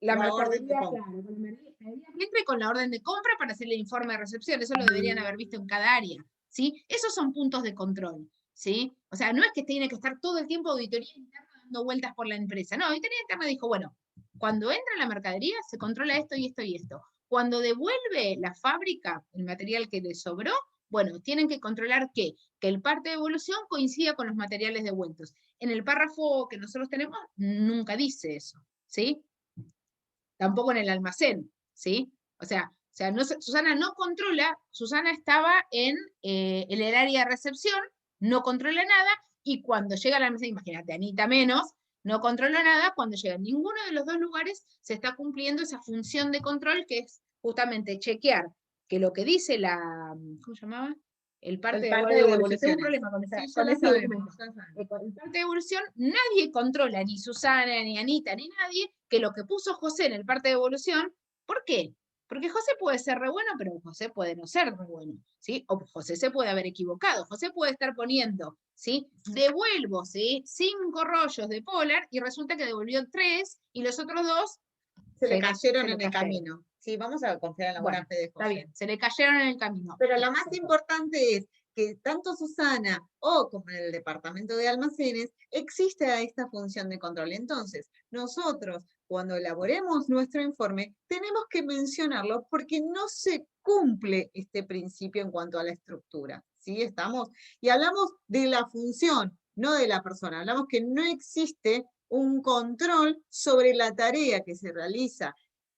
la orden de mercadería, compra. claro, con la mercadería que entre y con la orden de compra para hacer el informe de recepción. Eso lo deberían haber visto en cada área, ¿sí? Esos son puntos de control, ¿sí? O sea, no es que tiene que estar todo el tiempo auditoría interna dando vueltas por la empresa. No, auditoría interna dijo, bueno, cuando entra la mercadería se controla esto y esto y esto. Cuando devuelve la fábrica el material que le sobró, bueno, tienen que controlar que el parte de evolución coincida con los materiales devueltos. En el párrafo que nosotros tenemos nunca dice eso, ¿sí? Tampoco en el almacén, ¿sí? O sea no, Susana no controla, Susana estaba en el área de recepción, no controla nada, y cuando llega al almacén, imagínate, Anita menos, no controla nada, cuando llega en ninguno de los dos lugares se está cumpliendo esa función de control que es justamente chequear que lo que dice ¿cómo se llamaba? El parte El de parte de devolución. Tengo un devoluciones. problema con, Sí, ya con lo ese sabemos, documento. ya sabemos. Con el parte de evolución, nadie controla, ni Susana, ni Anita, ni nadie, que lo que puso José en el parte de evolución, ¿por qué? Porque José puede ser re bueno, pero José puede no ser re bueno, ¿sí? O José se puede haber equivocado, José puede estar poniendo, ¿sí? Devuelvo, ¿sí? 5 rollos de Polar y resulta que devolvió 3 y los otros 2 Se le cayeron se le en el cayeron. camino. Sí, vamos a confiar en la buena Bueno, fe de está José. bien, se le cayeron en el camino. Pero lo más importante es que tanto Susana o como en el departamento de almacenes existe esta función de control. Entonces, nosotros cuando elaboremos nuestro informe tenemos que mencionarlo porque no se cumple este principio en cuanto a la estructura. ¿Sí? Estamos, y hablamos de la función, no de la persona. Hablamos que no existe un control sobre la tarea que se realiza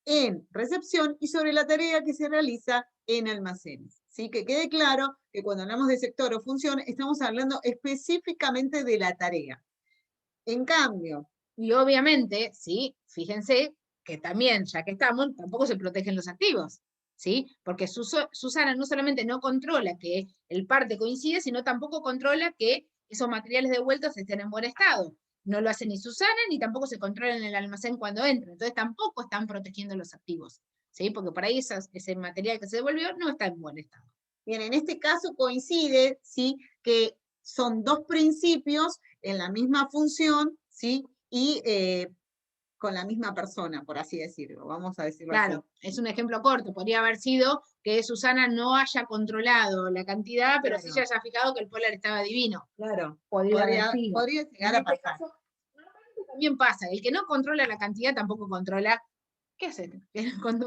en recepción y sobre la tarea que se realiza en almacenes. ¿Sí? Que quede claro que cuando hablamos de sector o función, estamos hablando específicamente de la tarea. En cambio, y obviamente, sí, fíjense que también, ya que estamos, tampoco se protegen los activos, ¿sí? Porque Susana no solamente no controla que el parte coincide, sino tampoco controla que esos materiales devueltos estén en buen estado. No lo hace ni Susana, ni tampoco se controla en el almacén cuando entra. Entonces tampoco están protegiendo los activos, ¿sí? Porque por ahí ese material que se devolvió no está en buen estado. bien, en este caso coincide, ¿sí? Que son dos principios en la misma función, ¿sí? Y con la misma persona, por así decirlo, vamos a decirlo así. Claro, es un ejemplo corto. Podría haber sido que Susana no haya controlado la cantidad, pero sí se haya fijado que el Polar estaba divino. Claro, Podría haber sido. podría En llegar a este pasar. caso, normalmente también pasa. El que no controla la cantidad tampoco controla. ¿Qué hace?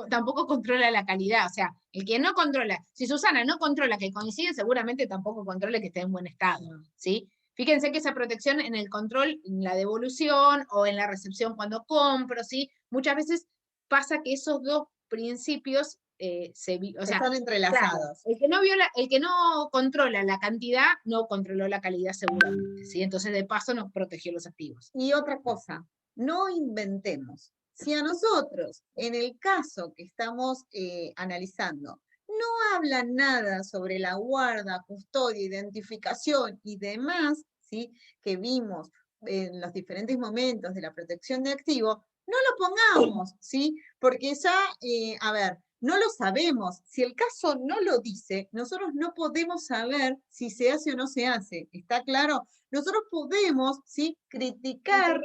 Tampoco controla la calidad. O sea, el que no controla, si Susana no controla que coincide, seguramente tampoco controla que esté en buen estado. ¿Sí? Fíjense que esa protección en el control, en la devolución o en la recepción cuando compro, ¿sí? Muchas veces pasa que esos dos principios o sea, están entrelazados. claro, el que no controla la cantidad, no controló la calidad seguramente, ¿sí? Entonces, de paso, nos protegió los activos. Y otra cosa, no inventemos. Si a nosotros, en el caso que estamos analizando, no habla nada sobre la guarda, custodia, identificación y demás, ¿sí? Que vimos en los diferentes momentos de la protección de activos, no lo pongamos, ¿sí? Porque ya, a ver, no lo sabemos. Si el caso no lo dice, nosotros no podemos saber si se hace o no se hace. ¿Está claro? Nosotros podemos, ¿sí? Criticar,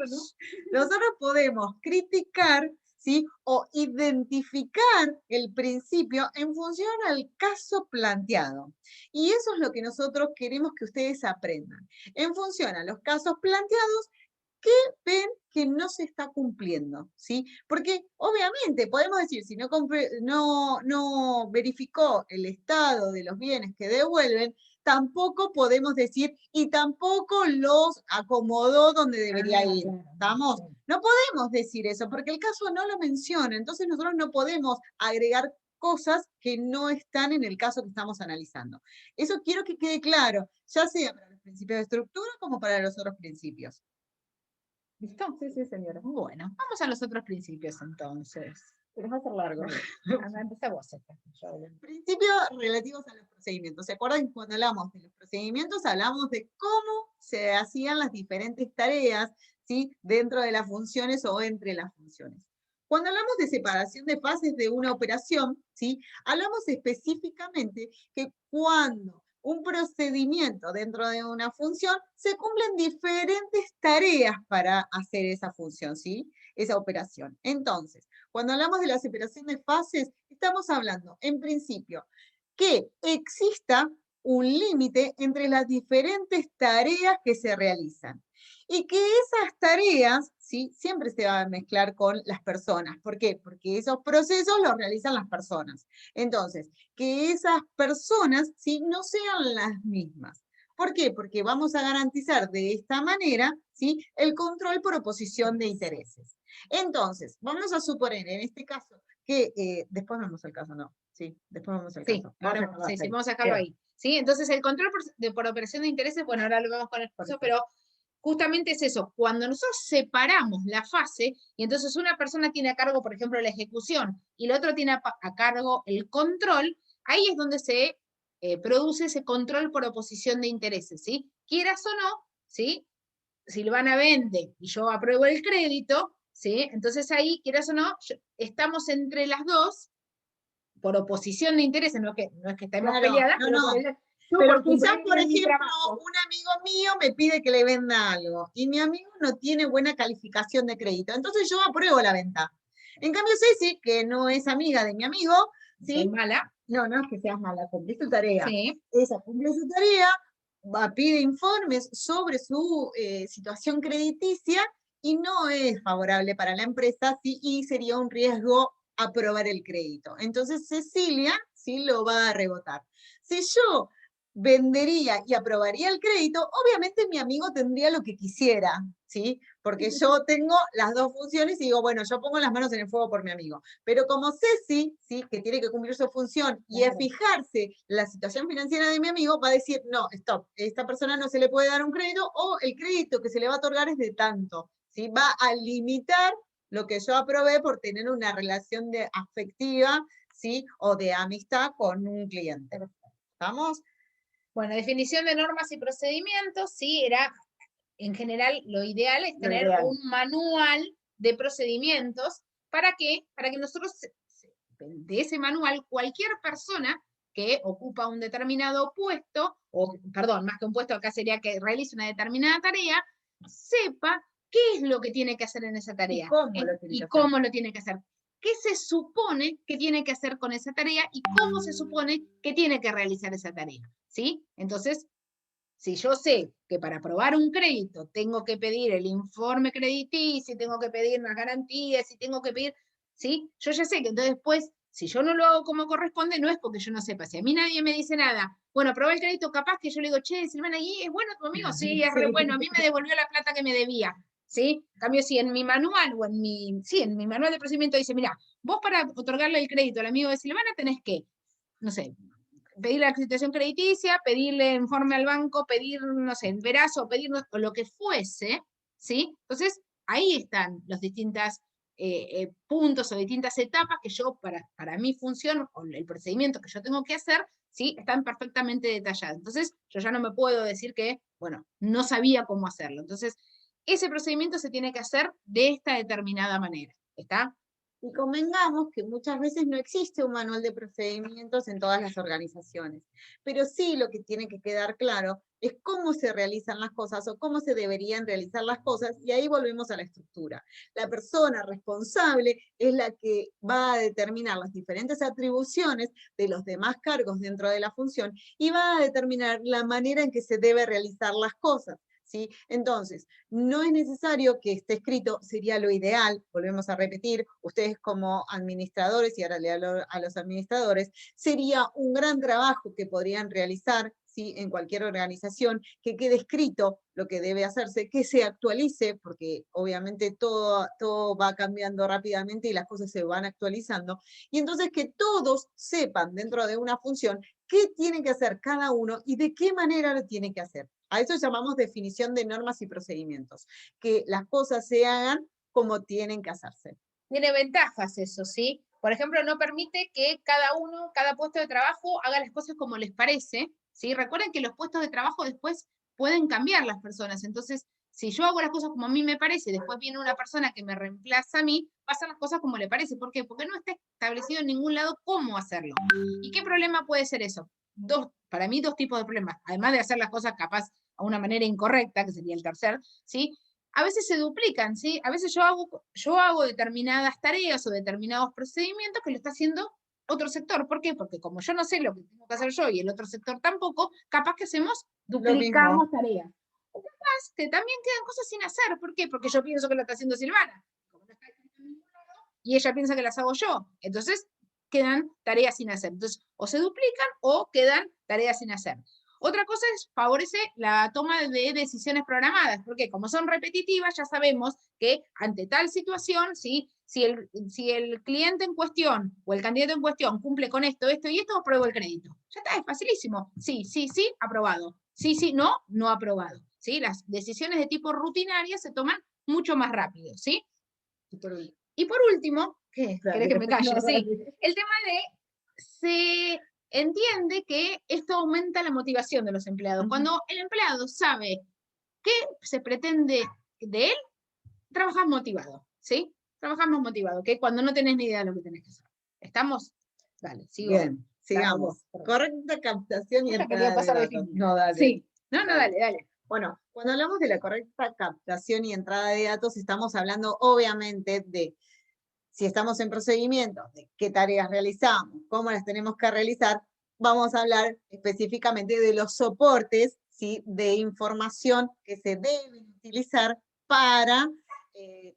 nosotros podemos criticar, ¿sí? O identificar el principio en función al caso planteado. Y eso es lo que nosotros queremos que ustedes aprendan. En función a los casos planteados, ¿qué ven que no se está cumpliendo? ¿Sí? Porque obviamente podemos decir, si no verificó el estado de los bienes que devuelven, tampoco podemos decir, y tampoco los acomodó donde debería ir. ¿Estamos? No podemos decir eso, porque el caso no lo menciona, entonces nosotros no podemos agregar cosas que no están en el caso que estamos analizando. Eso quiero que quede claro, ya sea para los principios de estructura como para los otros principios. ¿Listo? Sí, sí, señora. Bueno, vamos a los otros principios entonces. Pero va a ser largo. Empieza vos. Principios relativos a los procedimientos. ¿Se acuerdan que cuando hablamos de los procedimientos hablamos de cómo se hacían las diferentes tareas, ¿sí? Dentro de las funciones o entre las funciones? Cuando hablamos de separación de fases de una operación, ¿sí? Hablamos específicamente que cuando un procedimiento dentro de una función se cumplen diferentes tareas para hacer esa función, ¿sí? Esa operación. Entonces, cuando hablamos de la separación de fases, estamos hablando, en principio, que exista un límite entre las diferentes tareas que se realizan. Y que esas tareas, ¿sí? Siempre se van a mezclar con las personas. ¿Por qué? Porque esos procesos los realizan las personas. Entonces, que esas personas, ¿sí? No sean las mismas. ¿Por qué? Porque vamos a garantizar de esta manera, ¿sí? El control por oposición de intereses. Entonces, vamos a suponer en este caso que, después vemos el caso, ¿no? Sí, después vemos el caso. Ahora, sí, vamos a dejarlo ahí. ¿Sí? Entonces, el control por operación de intereses, bueno, ahora lo vemos con el proceso, pero justamente es eso, cuando nosotros separamos la fase, y entonces una persona tiene a cargo, por ejemplo, la ejecución, y la otra tiene a cargo el control, ahí es donde se produce ese control por oposición de intereses, ¿sí? Quieras o no, ¿sí? Silvana vende y yo apruebo el crédito, ¿sí? Entonces ahí, quieras o no, estamos entre las dos por oposición de intereses, no es que estemos peleadas, pero quizás, por ejemplo, un amigo mío me pide que le venda algo y mi amigo no tiene buena calificación de crédito, entonces yo apruebo la venta. En cambio, Ceci, que no es amiga de mi amigo, ¿sí? Soy mala. No, no es que seas mala, cumple su tarea. Sí. Ella cumple su tarea, pide informes sobre su situación crediticia y no es favorable para la empresa, ¿sí? Y sería un riesgo aprobar el crédito. Entonces Cecilia sí lo va a rebotar. Si yo vendería y aprobaría el crédito, obviamente mi amigo tendría lo que quisiera, ¿sí? Porque yo tengo las dos funciones y digo, bueno, yo pongo las manos en el fuego por mi amigo. Pero como Ceci, ¿sí? Que tiene que cumplir su función y es fijarse la situación financiera de mi amigo, va a decir, no, stop, esta persona no se le puede dar un crédito o el crédito que se le va a otorgar es de tanto, ¿sí? Va a limitar lo que yo aprobé por tener una relación afectiva, ¿sí? O de amistad con un cliente. ¿Estamos? Bueno, definición de normas y procedimientos, sí, era, en general, lo ideal es tener un manual de procedimientos. ¿Para qué? Para que nosotros, de ese manual, cualquier persona que ocupa un determinado puesto, o, perdón, más que un puesto, acá sería que realice una determinada tarea, sepa qué es lo que tiene que hacer en esa tarea. Y cómo lo tiene que hacer. ¿Qué se supone que tiene que hacer con esa tarea y cómo se supone que tiene que realizar esa tarea? ¿Sí? Entonces, si yo sé que para aprobar un crédito tengo que pedir el informe crediticio, tengo que pedir unas garantías, y tengo que pedir, ¿sí? Yo ya sé que entonces después, si yo no lo hago como corresponde, no es porque yo no sepa. Si a mí nadie me dice nada, bueno, aprobé el crédito, capaz que yo le digo, che, Silvana, ¿y es bueno tu amigo? Sí, es re bueno, a mí me devolvió la plata que me debía. ¿Sí? En cambio, si en mi manual o en mi manual de procedimiento dice, mira, vos para otorgarle el crédito al amigo de Silvana tenés que, no sé, pedir la situación crediticia, pedirle informe al banco, pedir, no sé, el verazo, pedir o lo que fuese, ¿sí? Entonces, ahí están los distintos puntos o distintas etapas que yo, para mi función, o el procedimiento que yo tengo que hacer, ¿sí? Están perfectamente detallados. Entonces, yo ya no me puedo decir que, bueno, no sabía cómo hacerlo. Entonces, ese procedimiento se tiene que hacer de esta determinada manera. ¿Está? Y convengamos que muchas veces no existe un manual de procedimientos en todas las organizaciones, pero sí lo que tiene que quedar claro es cómo se realizan las cosas o cómo se deberían realizar las cosas, y ahí volvemos a la estructura. La persona responsable es la que va a determinar las diferentes atribuciones de los demás cargos dentro de la función y va a determinar la manera en que se debe realizar las cosas. ¿sí? Entonces, no es necesario que esté escrito, sería lo ideal, volvemos a repetir, ustedes como administradores, y ahora le hablo a los administradores, sería un gran trabajo que podrían realizar, ¿sí? En cualquier organización, que quede escrito lo que debe hacerse, que se actualice, porque obviamente todo va cambiando rápidamente y las cosas se van actualizando, y entonces que todos sepan dentro de una función qué tiene que hacer cada uno y de qué manera lo tiene que hacer. A eso llamamos definición de normas y procedimientos, que las cosas se hagan como tienen que hacerse. Tiene ventajas eso, ¿sí? Por ejemplo, no permite que cada puesto de trabajo haga las cosas como les parece, ¿sí? Recuerden que los puestos de trabajo después pueden cambiar las personas, entonces, si yo hago las cosas como a mí me parece, después viene una persona que me reemplaza a mí, pasan las cosas como le parece. ¿Por qué? Porque no está establecido en ningún lado cómo hacerlo. ¿Y qué problema puede ser eso? Para mí, dos tipos de problemas. Además de hacer las cosas capaz a una manera incorrecta, que sería el tercer, ¿sí? A veces se duplican, ¿sí? A veces yo hago determinadas tareas o determinados procedimientos que lo está haciendo otro sector. ¿Por qué? Porque como yo no sé lo que tengo que hacer yo y el otro sector tampoco, capaz que duplicamos tareas. O capaz que también quedan cosas sin hacer. ¿Por qué? Porque yo pienso que lo está haciendo Silvana. Como no está escrito en ningún lado, y ella piensa que las hago yo. Entonces, quedan tareas sin hacer. Entonces, o se duplican o quedan tareas sin hacer. Otra cosa es favorece la toma de decisiones programadas, porque como son repetitivas, ya sabemos que ante tal situación, ¿sí? si el cliente en cuestión o el candidato en cuestión cumple con esto, esto y esto, apruebo el crédito. Ya está, es facilísimo. Sí, sí, sí, aprobado. Sí, sí, no, no aprobado. ¿Sí? Las decisiones de tipo rutinaria se toman mucho más rápido, ¿sí? Y por último, ¿qué? ¿Querés que me calle? Sí. El tema de se entiende que esto aumenta la motivación de los empleados. Cuando el empleado sabe qué se pretende de él, trabajas motivado, ¿sí? Trabajamos motivado, que cuando no tenés ni idea de lo que tenés que hacer. ¿Estamos? Dale, sigo. Bien, sigamos. Correcta captación y entrada de datos. No, dale. Sí, no, dale. Bueno, cuando hablamos de la correcta captación y entrada de datos, estamos hablando obviamente de si estamos en procedimientos, de qué tareas realizamos, cómo las tenemos que realizar. Vamos a hablar específicamente de los soportes, ¿sí? De información que se deben utilizar para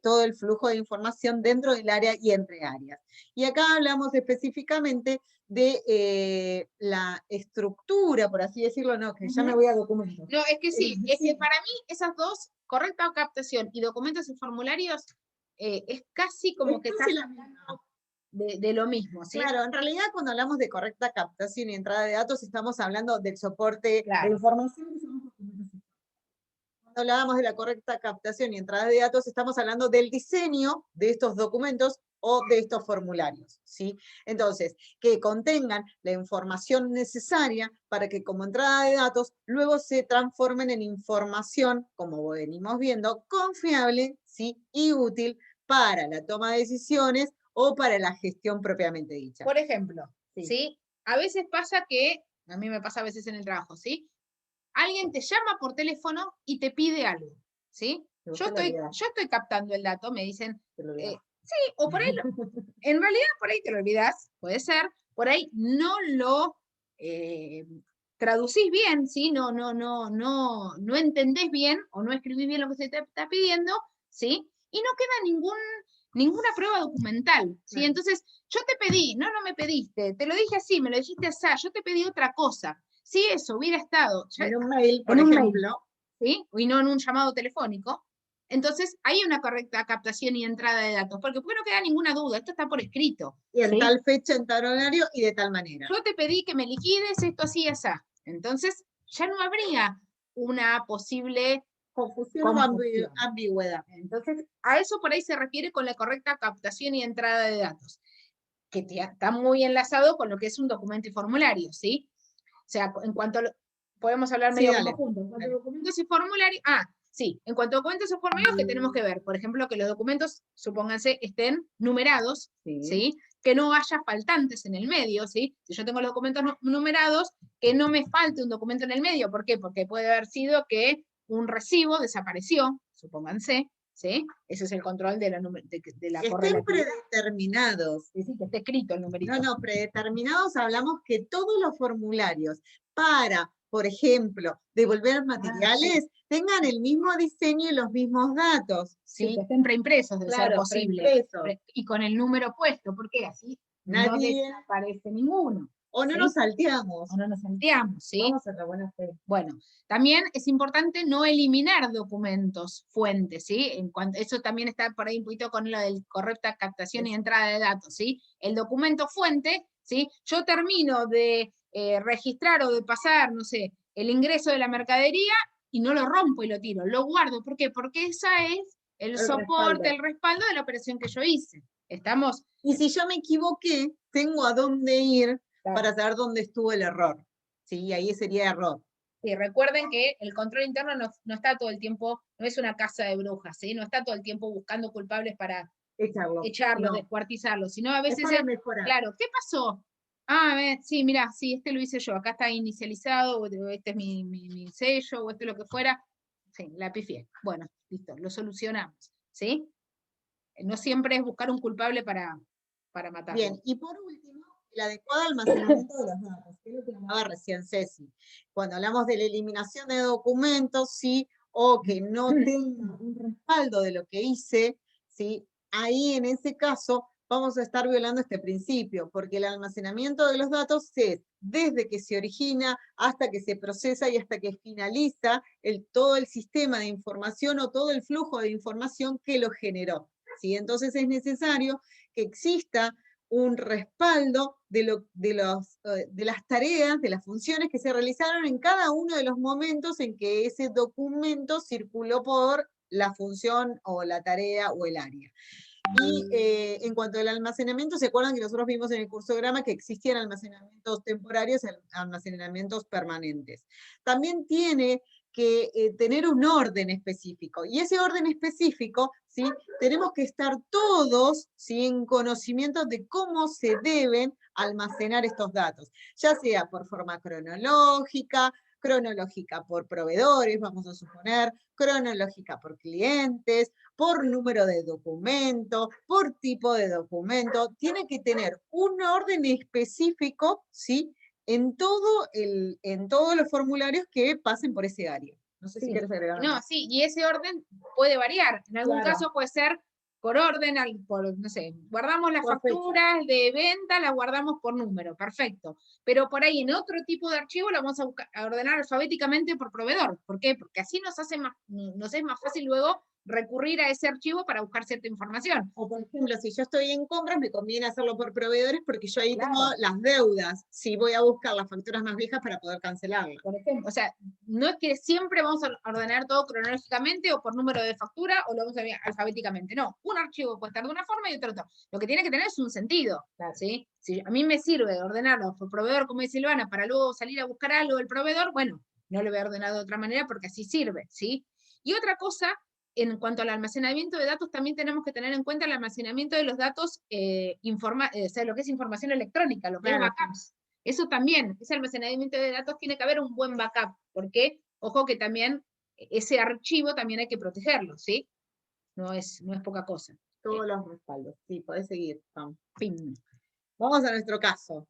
todo el flujo de información dentro del área y entre áreas. Y acá hablamos específicamente de la estructura, por así decirlo, no, que ya me voy a documentos. No, es que sí, es que para mí esas dos, correcta captación y documentos y formularios, es casi como que estás hablando de lo mismo, ¿sí? Claro, en realidad cuando hablamos de correcta captación y entrada de datos, estamos hablando del soporte Claro. de información. Cuando hablábamos de la correcta captación y entrada de datos, estamos hablando del diseño de estos documentos o de estos formularios, ¿sí? Entonces, que contengan la información necesaria para que como entrada de datos luego se transformen en información, como venimos viendo, confiable, ¿sí? Y útil para la toma de decisiones o para la gestión propiamente dicha. Por ejemplo, ¿sí? A veces pasa que, a mí me pasa a veces en el trabajo, ¿sí? Alguien te llama por teléfono y te pide algo, ¿sí? Yo estoy captando el dato, me dicen, sí, o por ahí, en realidad por ahí te lo olvidas, puede ser, por ahí no lo traducís bien, ¿sí? No entendés bien o no escribís bien lo que se te está pidiendo, ¿sí? Y no queda ninguna prueba documental, ¿sí? Entonces, yo te pedí, no me pediste, te lo dije así, me lo dijiste así, yo te pedí otra cosa. Si eso hubiera estado en un mail, por ejemplo, ¿sí? Y no en un llamado telefónico, entonces hay una correcta captación y entrada de datos, porque no queda ninguna duda, esto está por escrito. Y en tal fecha, en tal horario y de tal manera. Yo te pedí que me liquides esto así y así. Entonces, ya no habría una posible confusión o ambigüedad. Entonces, a eso por ahí se refiere con la correcta captación y entrada de datos, que está muy enlazado con lo que es un documento y formulario, ¿sí? O sea, en cuanto podemos hablar medio como juntos. En cuanto a documentos y formularios, sí, en cuanto a documentos y formularios, que tenemos que ver, por ejemplo, que los documentos, supónganse, estén numerados, ¿sí? Que no haya faltantes en el medio, ¿sí? Si yo tengo los documentos numerados, que no me falte un documento en el medio. ¿Por qué? Porque puede haber sido que un recibo desapareció, supónganse, ¿sí? Ese es el control de la estén predeterminados. Sí, que esté escrito el numerito. No, predeterminados hablamos que todos los formularios para por ejemplo, devolver materiales, tengan el mismo diseño y los mismos datos. Sí, ¿Sí? que estén preimpresos de ser Claro, posible. preimpresos. Y con el número puesto, porque así no Nadie, desaparece ninguno. o no ¿sí? nos salteamos. O no nos salteamos, ¿sí? Vamos a la buena fe. Bueno, también es importante no eliminar documentos fuentes, ¿sí? Eso también está por ahí un poquito con lo de correcta captación y entrada de datos, ¿sí? El documento fuente, ¿sí? Yo termino de registrar o de pasar, no sé, el ingreso de la mercadería y no lo rompo y lo tiro, lo guardo. ¿Por qué? Porque esa es el soporte, el respaldo de la operación que yo hice. ¿Estamos? Y si yo me equivoqué, tengo a dónde ir para saber dónde estuvo el error. Sí, ahí sería error. Sí, recuerden que el control interno no está todo el tiempo, no es una casa de brujas, ¿sí? No está todo el tiempo buscando culpables para echarlos, no. descuartizarlos, sino a veces es para mejorar. Claro, ¿qué pasó? Ah, sí, mira, sí, este lo hice yo, acá está inicializado, o este es mi sello, o este es lo que fuera. Sí, la pifié. Bueno, listo, lo solucionamos, ¿sí? No siempre es buscar un culpable para matarlo. Bien, y por último, el adecuado almacenamiento de los datos, que es lo que hablaba recién Ceci. Cuando hablamos de la eliminación de documentos, sí, o que no tenga un respaldo de lo que hice, sí, ahí en ese caso vamos a estar violando este principio, porque el almacenamiento de los datos es desde que se origina hasta que se procesa y hasta que finaliza todo el sistema de información o todo el flujo de información que lo generó. ¿Sí? Entonces es necesario que exista un respaldo de las tareas, de las funciones que se realizaron en cada uno de los momentos en que ese documento circuló por la función o la tarea o el área. Y en cuanto al almacenamiento, ¿se acuerdan que nosotros vimos en el cursograma que existían almacenamientos temporarios y almacenamientos permanentes? También tiene que tener un orden específico. Y ese orden específico, ¿sí? Tenemos que estar todos, ¿sí? En conocimiento de cómo se deben almacenar estos datos, ya sea por forma cronológica por proveedores, vamos a suponer, cronológica por clientes, por número de documento, por tipo de documento. Tiene que tener un orden específico, ¿sí? En todos los formularios que pasen por ese área. No sé si quieres agregar. No, sí, y ese orden puede variar. En algún caso puede ser por orden, no sé, guardamos las facturas de venta, las guardamos por número, perfecto. Pero por ahí en otro tipo de archivo la vamos a ordenar alfabéticamente por proveedor. ¿Por qué? Porque así nos es más fácil luego recurrir a ese archivo para buscar cierta información. O por ejemplo, si yo estoy en compras, me conviene hacerlo por proveedores porque yo ahí tengo las deudas. Si voy a buscar las facturas más viejas para poder cancelarlas. Por ejemplo, o sea, no es que siempre vamos a ordenar todo cronológicamente o por número de factura o lo vamos a ver alfabéticamente. No, un archivo puede estar de una forma y otro de otra. Lo que tiene que tener es un sentido. ¿Sí? Si a mí me sirve ordenarlo por proveedor, como dice Silvana, para luego salir a buscar algo del proveedor, bueno, no lo voy a ordenar de otra manera porque así sirve. ¿Sí? Y otra cosa, en cuanto al almacenamiento de datos, también tenemos que tener en cuenta el almacenamiento de los datos, o sea, lo que es información electrónica, lo que es backups. Eso también, ese almacenamiento de datos tiene que haber un buen backup, porque, ojo que también ese archivo también hay que protegerlo, ¿sí? No es poca cosa. Todos los respaldos, sí, podés seguir, Pam. Fin. Vamos a nuestro caso.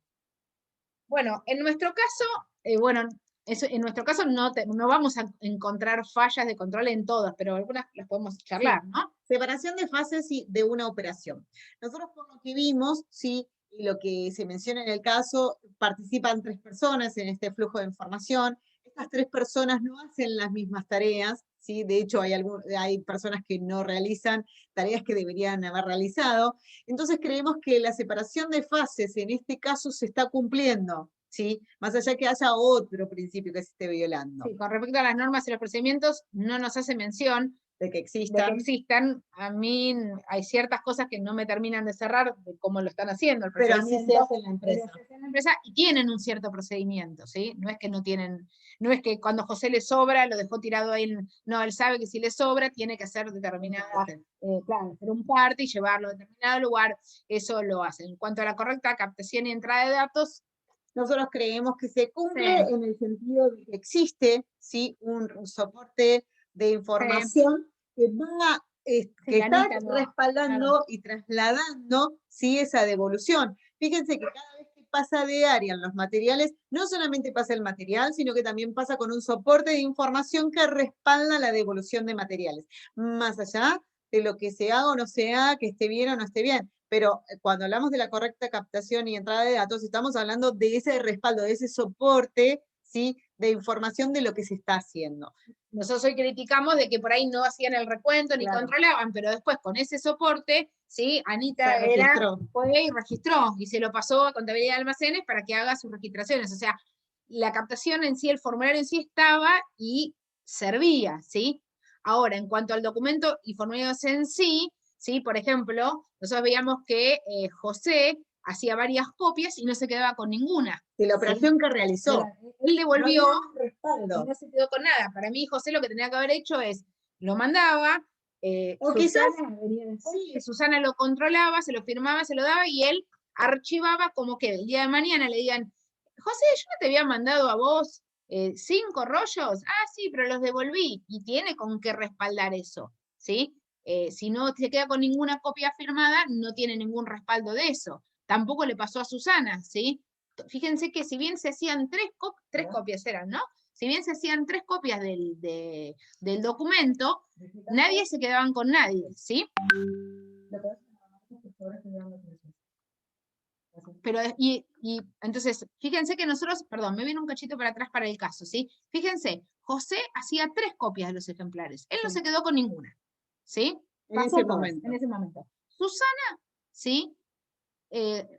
Bueno, en nuestro caso, en nuestro caso no vamos a encontrar fallas de control en todas, pero algunas las podemos charlar, sí. ¿No? Separación de fases de una operación. Nosotros por lo que vimos, sí, y lo que se menciona en el caso, participan 3 personas en este flujo de información. Estas 3 personas no hacen las mismas tareas, ¿sí? De hecho, hay personas que no realizan tareas que deberían haber realizado. Entonces creemos que la separación de fases en este caso se está cumpliendo, ¿sí? Más allá que haya otro principio que se esté violando. Sí, con respecto a las normas y los procedimientos, no nos hace mención de que existan. A mí hay ciertas cosas que no me terminan de cerrar de cómo lo están haciendo. Pero así se hace en la empresa. Y tienen un cierto procedimiento, ¿sí? No es que no tienen, no es que cuando José le sobra, lo dejó tirado ahí, no, él sabe que si le sobra, tiene que hacer determinada, claro, hacer un parte y llevarlo a determinado lugar, eso lo hacen. En cuanto a la correcta captación y entrada de datos, nosotros creemos que se cumple en el sentido de que existe, ¿sí? un soporte de información que va que está respaldando y trasladando, ¿sí? esa devolución. Fíjense que cada vez que pasa de área en los materiales, no solamente pasa el material, sino que también pasa con un soporte de información que respalda la devolución de materiales. Más allá de lo que se haga o no se haga, que esté bien o no esté bien. Pero cuando hablamos de la correcta captación y entrada de datos, estamos hablando de ese respaldo, de ese soporte, ¿sí?, de información de lo que se está haciendo. Nosotros hoy criticamos de que por ahí no hacían el recuento ni controlaban, pero después con ese soporte, ¿sí? Anita fue y registró, y se lo pasó a contabilidad de almacenes para que haga sus registraciones. O sea, la captación en sí, el formulario en sí estaba y servía, ¿sí? Ahora, en cuanto al documento y formularios en sí, ¿sí? Por ejemplo, nosotros veíamos que José hacía varias copias y no se quedaba con ninguna. De la operación que realizó. Él devolvió, no se quedó con nada. Para mí, José lo que tenía que haber hecho es, lo mandaba, o Susana, Susana lo controlaba, se lo firmaba, se lo daba, y él archivaba como que el día de mañana le digan, José, yo no te había mandado a vos 5 rollos, sí, pero los devolví, y tiene con qué respaldar eso, ¿sí? Si no se queda con ninguna copia firmada, no tiene ningún respaldo de eso. Tampoco le pasó a Susana, ¿sí? Fíjense que si bien se hacían tres copias eran, ¿no? Si bien se hacían 3 copias del documento, nadie se quedaban con nadie, ¿sí? Pero, y entonces, fíjense que nosotros, perdón, me viene un cachito para atrás para el caso, ¿sí? Fíjense, José hacía 3 copias de los ejemplares, él no se quedó con ninguna, ¿sí? En ese momento. En ese momento. Susana, ¿sí?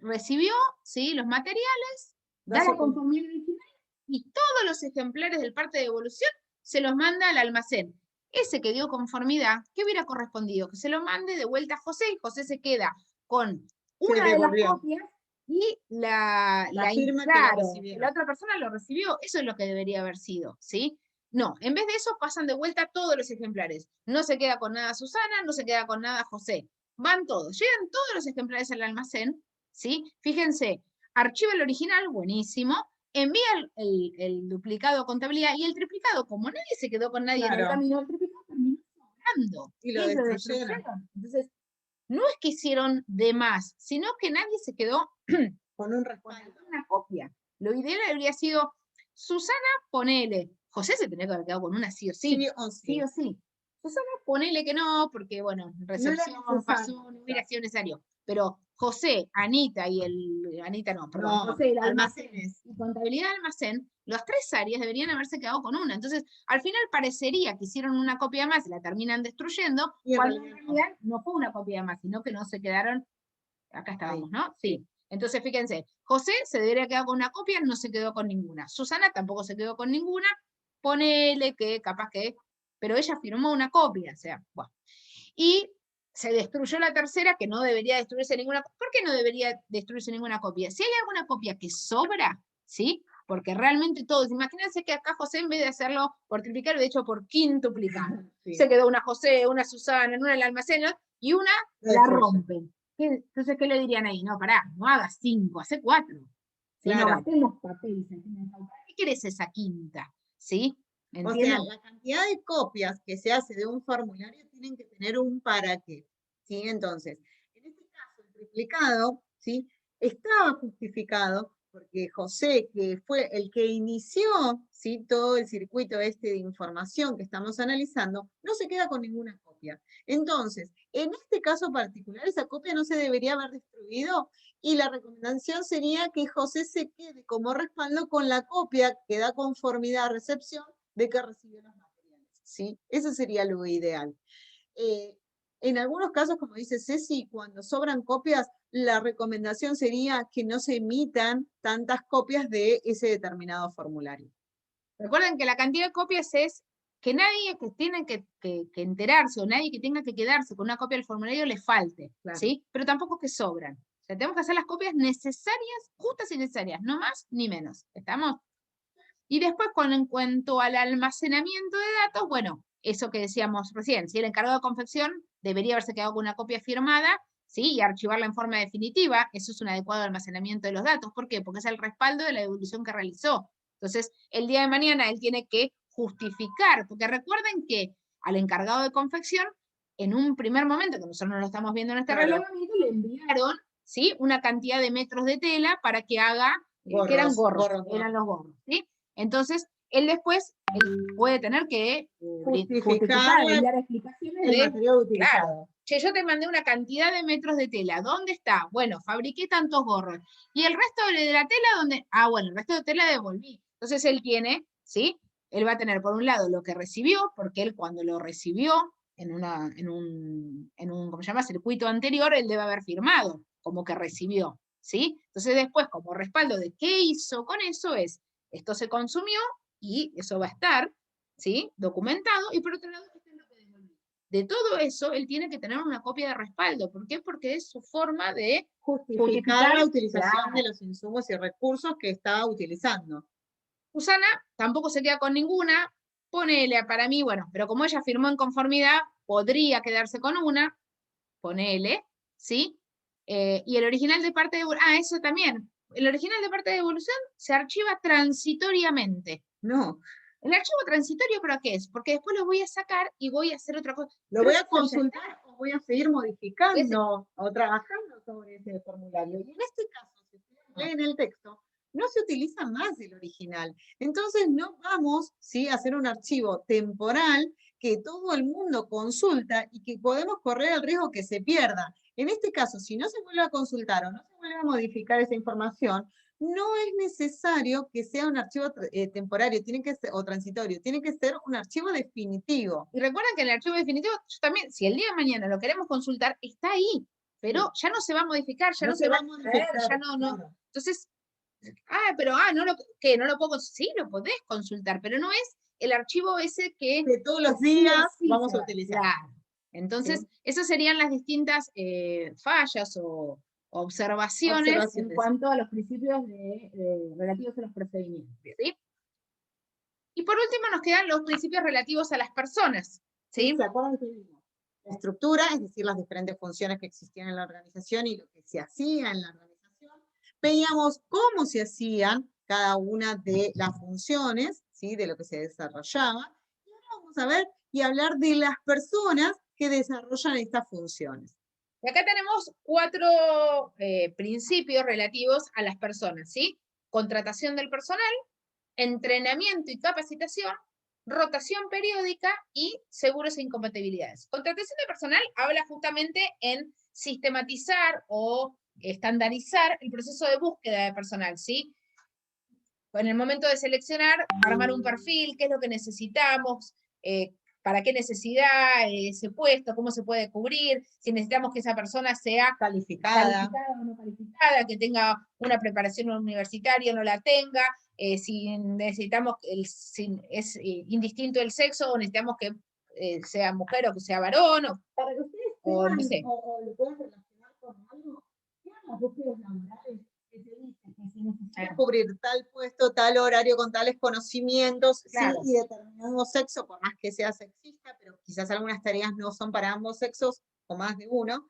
Recibió, ¿sí?, los materiales, da la conformidad original, y todos los ejemplares del parte de devolución se los manda al almacén. Ese que dio conformidad, ¿qué hubiera correspondido? Que se lo mande de vuelta a José, y José se queda con una de las copias, y la firma claro, que la otra persona lo recibió. Eso es lo que debería haber sido, ¿sí? No, en vez de eso pasan de vuelta todos los ejemplares. No se queda con nada Susana, no se queda con nada José. Van todos, llegan todos los ejemplares al almacén, ¿sí? Fíjense, archiva el original, buenísimo, envía el duplicado a contabilidad, y el triplicado, como nadie se quedó con nadie en el camino, el triplicado terminó sobrando. Y lo destruyeron. Entonces, no es que hicieron de más, sino que nadie se quedó con un respaldo. Con una copia. Lo ideal habría sido, Susana, ponele. José se tenía que haber quedado con una sí o sí. Sí o sí. Susana, ponele que no, porque bueno, recepción pasó, no hubiera sido necesario. Pero José, Anita y Anita no, perdón, José, el almacenes y contabilidad de almacén, las 3 áreas deberían haberse quedado con una. Entonces, al final parecería que hicieron una copia más y la terminan destruyendo, cuando en realidad no fue una copia más, sino que no se quedaron, acá estábamos, ¿no? Sí. Entonces, fíjense, José se debería quedar con una copia, no se quedó con ninguna. Susana tampoco se quedó con ninguna, ponele que capaz que, pero ella firmó una copia, o sea, bueno. Y se destruyó la tercera, que no debería destruirse ninguna. ¿Por qué no debería destruirse ninguna copia? Si hay alguna copia que sobra, ¿sí? Porque realmente todos, imagínense que acá José, en vez de hacerlo por triplicar, lo he hecho por quintuplicar. Sí. Se quedó una José, una Susana, una en el almacén, y una la rompen. Entonces, ¿qué le dirían ahí? No, pará, no hagas 5, hace 4. Si no gastemos papel, ¿qué querés esa quinta? ¿Sí? ¿Entienden? O sea, la cantidad de copias que se hace de un formulario tienen que tener un para qué, ¿sí? Entonces, en este caso, el triplicado, ¿sí?, estaba justificado porque José, que fue el que inició, ¿sí?, todo el circuito de información que estamos analizando, no se queda con ninguna copia. Entonces, en este caso particular, esa copia no se debería haber destruido, y la recomendación sería que José se quede como respaldo con la copia que da conformidad a recepción de que recibió los materiales, ¿sí? Eso sería lo ideal. En algunos casos, como dice Ceci, cuando sobran copias, la recomendación sería que no se emitan tantas copias de ese determinado formulario. Recuerden que la cantidad de copias es que nadie que tiene que enterarse, o nadie que tenga que quedarse con una copia del formulario le falte, claro, ¿sí? Pero tampoco que sobran. O sea, tenemos que hacer las copias necesarias, justas y necesarias, no más ni menos. ¿Estamos? Y después, en cuanto al almacenamiento de datos, bueno, eso que decíamos recién, si el encargado de confección debería haberse quedado con una copia firmada, ¿sí?, y archivarla en forma definitiva, eso es un adecuado almacenamiento de los datos. ¿Por qué? Porque es el respaldo de la devolución que realizó. Entonces, el día de mañana él tiene que justificar, porque recuerden que al encargado de confección, en un primer momento, que nosotros no lo estamos viendo en este reglamento, le enviaron, ¿sí? Una cantidad de metros de tela para que haga, que eran gorros, eran los gorros, ¿sí? Entonces, él después puede tener que justificar, brindar explicaciones el material utilizado. Claro, che, yo te mandé una cantidad de metros de tela, ¿dónde está? Bueno, fabriqué tantos gorros. ¿Y el resto de la tela dónde? Ah, bueno, el resto de tela devolví. Entonces él tiene, ¿sí? Él va a tener por un lado lo que recibió, porque él cuando lo recibió en un ¿cómo se llama? Circuito anterior, él debe haber firmado como que recibió, ¿sí? Entonces después, como respaldo de qué hizo con eso, esto se consumió y eso va a estar, ¿sí? Documentado, y por otro lado, esto es lo que devolvió. De todo eso, él tiene que tener una copia de respaldo. ¿Por qué? Porque es su forma de justificar la utilización de los insumos y recursos que estaba utilizando. Susana tampoco se queda con ninguna, ponele para mí, bueno, pero como ella firmó en conformidad, podría quedarse con una, ponele, ¿sí? Y el original de parte de eso también, el original de parte de devolución se archiva transitoriamente. No. El archivo transitorio, ¿para qué es? Porque después lo voy a sacar y voy a hacer otra cosa. Lo voy a consultar o voy a seguir modificando o trabajando sobre ese formulario. Y en este caso, si ustedes leen el texto, no se utiliza más el original. Entonces no vamos, ¿sí?, a hacer un archivo temporal que todo el mundo consulta y que podemos correr el riesgo que se pierda. En este caso, si no se vuelve a consultar o no se vuelve a modificar esa información, no es necesario que sea un archivo temporario, tiene que ser, o transitorio, tiene que ser un archivo definitivo. Y recuerden que el archivo definitivo, yo también, si el día de mañana lo queremos consultar, está ahí, pero ya no se va a modificar, ya no se va a modificar, ya no. Entonces, no lo puedo, sí, lo podés consultar, pero no es el archivo ese que todos los días vamos a utilizar. Claro. Entonces, esas serían las distintas fallas o observaciones en cuanto a los principios relativos a los procedimientos. ¿Sí? Y por último nos quedan los principios relativos a las personas. ¿Sí? ¿Se acuerdan que vimos? La estructura, es decir, las diferentes funciones que existían en la organización y lo que se hacía en la organización. Veíamos cómo se hacían cada una de las funciones, ¿sí?, de lo que se desarrollaba. Y ahora vamos a ver y hablar de las personas que desarrollan estas funciones. Y acá tenemos 4 principios relativos a las personas, ¿sí? Contratación del personal, entrenamiento y capacitación, rotación periódica y seguros e incompatibilidades. Contratación de personal habla justamente en sistematizar o estandarizar el proceso de búsqueda de personal, ¿sí? En el momento de seleccionar, armar un perfil, qué es lo que necesitamos, para qué necesidad ese puesto, cómo se puede cubrir, si necesitamos que esa persona sea calificada o no calificada, que tenga una preparación universitaria o no la tenga, si necesitamos, si es indistinto el sexo o necesitamos que sea mujer o que sea varón, o, para que ustedes o no sé. o lo puedan relacionar con algo, ¿qué son las búsquedas laborales? Que se dice que si necesitas cubrir tal puesto, tal horario, con tales conocimientos, Claro. sí, y determinado sexo, por más que sea sexista, pero quizás algunas tareas no son para ambos sexos o más de uno.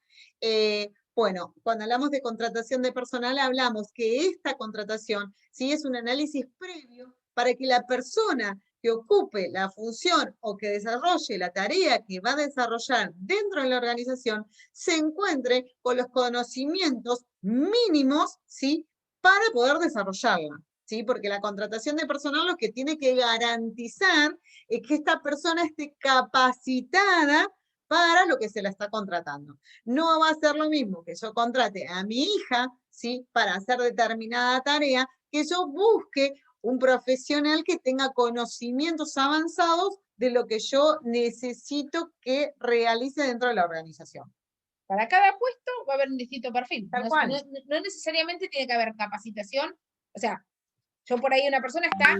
Bueno, cuando hablamos de contratación de personal, hablamos que esta contratación sí es un análisis previo para que la persona que ocupe la función o que desarrolle la tarea que va a desarrollar dentro de la organización se encuentre con los conocimientos mínimos, ¿sí?, para poder desarrollarla, ¿sí? Porque la contratación de personal lo que tiene que garantizar es que esta persona esté capacitada para lo que se la está contratando. No va a ser lo mismo que yo contrate a mi hija, ¿sí?, para hacer determinada tarea, que yo busque un profesional que tenga conocimientos avanzados de lo que yo necesito que realice dentro de la organización. Para cada puesto va a haber un distinto perfil. No necesariamente tiene que haber capacitación. O sea, yo por ahí una persona está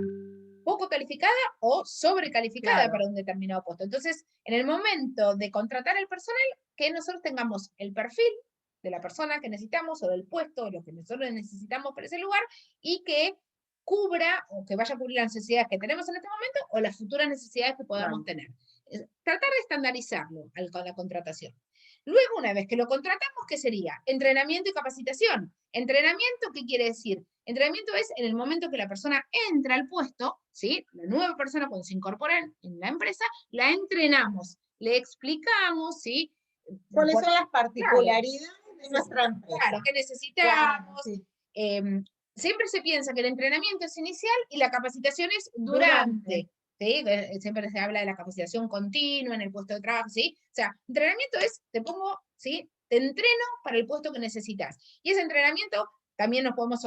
poco calificada o sobrecalificada para un determinado puesto. Entonces, en el momento de contratar el personal, que nosotros tengamos el perfil de la persona que necesitamos o del puesto o lo que nosotros necesitamos para ese lugar y que cubra o que vaya a cubrir las necesidades que tenemos en este momento o las futuras necesidades que podamos tener. Tratar de estandarizarlo con la contratación. Luego, una vez que lo contratamos, ¿qué sería? Entrenamiento y capacitación. ¿Entrenamiento qué quiere decir? Entrenamiento es en el momento que la persona entra al puesto, ¿sí? La nueva persona cuando se incorpora en la empresa, la entrenamos, le explicamos, ¿sí? ¿Cuáles son las particularidades de nuestra empresa. Claro, ¿qué necesitamos? Claro, sí. Siempre se piensa que el entrenamiento es inicial y la capacitación es durante. ¿Sí? Siempre se habla de la capacitación continua en el puesto de trabajo, ¿sí? O sea, entrenamiento es, te pongo, ¿sí? Te entreno para el puesto que necesitas. Y ese entrenamiento también nos podemos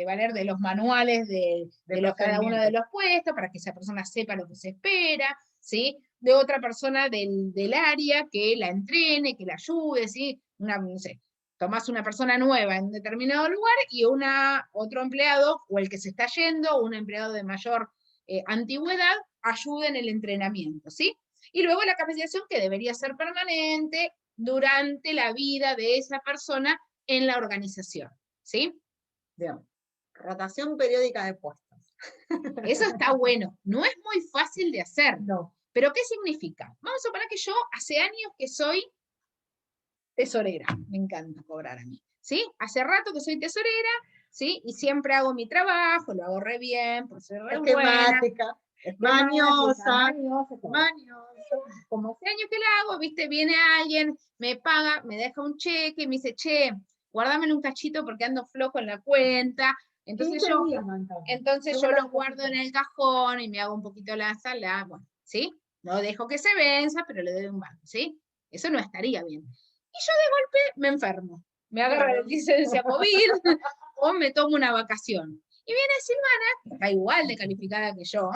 valer de los manuales de cada uno de los puestos, para que esa persona sepa lo que se espera, ¿sí? De otra persona del área que la entrene, que la ayude, ¿sí? No sé, tomás una persona nueva en determinado lugar y otro empleado, o el que se está yendo, o un empleado de mayor antigüedad, ayuda en el entrenamiento, ¿sí? Y luego la capacitación, que debería ser permanente durante la vida de esa persona en la organización, ¿sí? Bien. Rotación periódica de puestos. Eso está bueno. No es muy fácil de hacer. No. ¿Pero qué significa? Vamos a suponer que yo hace años que soy tesorera. Me encanta cobrar a mí, ¿sí? Hace rato que soy tesorera, ¿sí? Y siempre hago mi trabajo, lo hago re bien, pues soy re buena. Mañosa. Como hace años que la hago, ¿viste? Viene alguien, me paga, me deja un cheque, me dice, che, guárdamelo un cachito porque ando flojo en la cuenta. Entonces yo lo guardo en el cajón y me hago un poquito la sala, bueno, ¿sí? No dejo que se venza, pero le doy un banco, ¿sí? Eso no estaría bien. Y yo de golpe me enfermo. Me agarra la licencia COVID o me tomo una vacación. Y viene Silvana, que está igual de calificada que yo,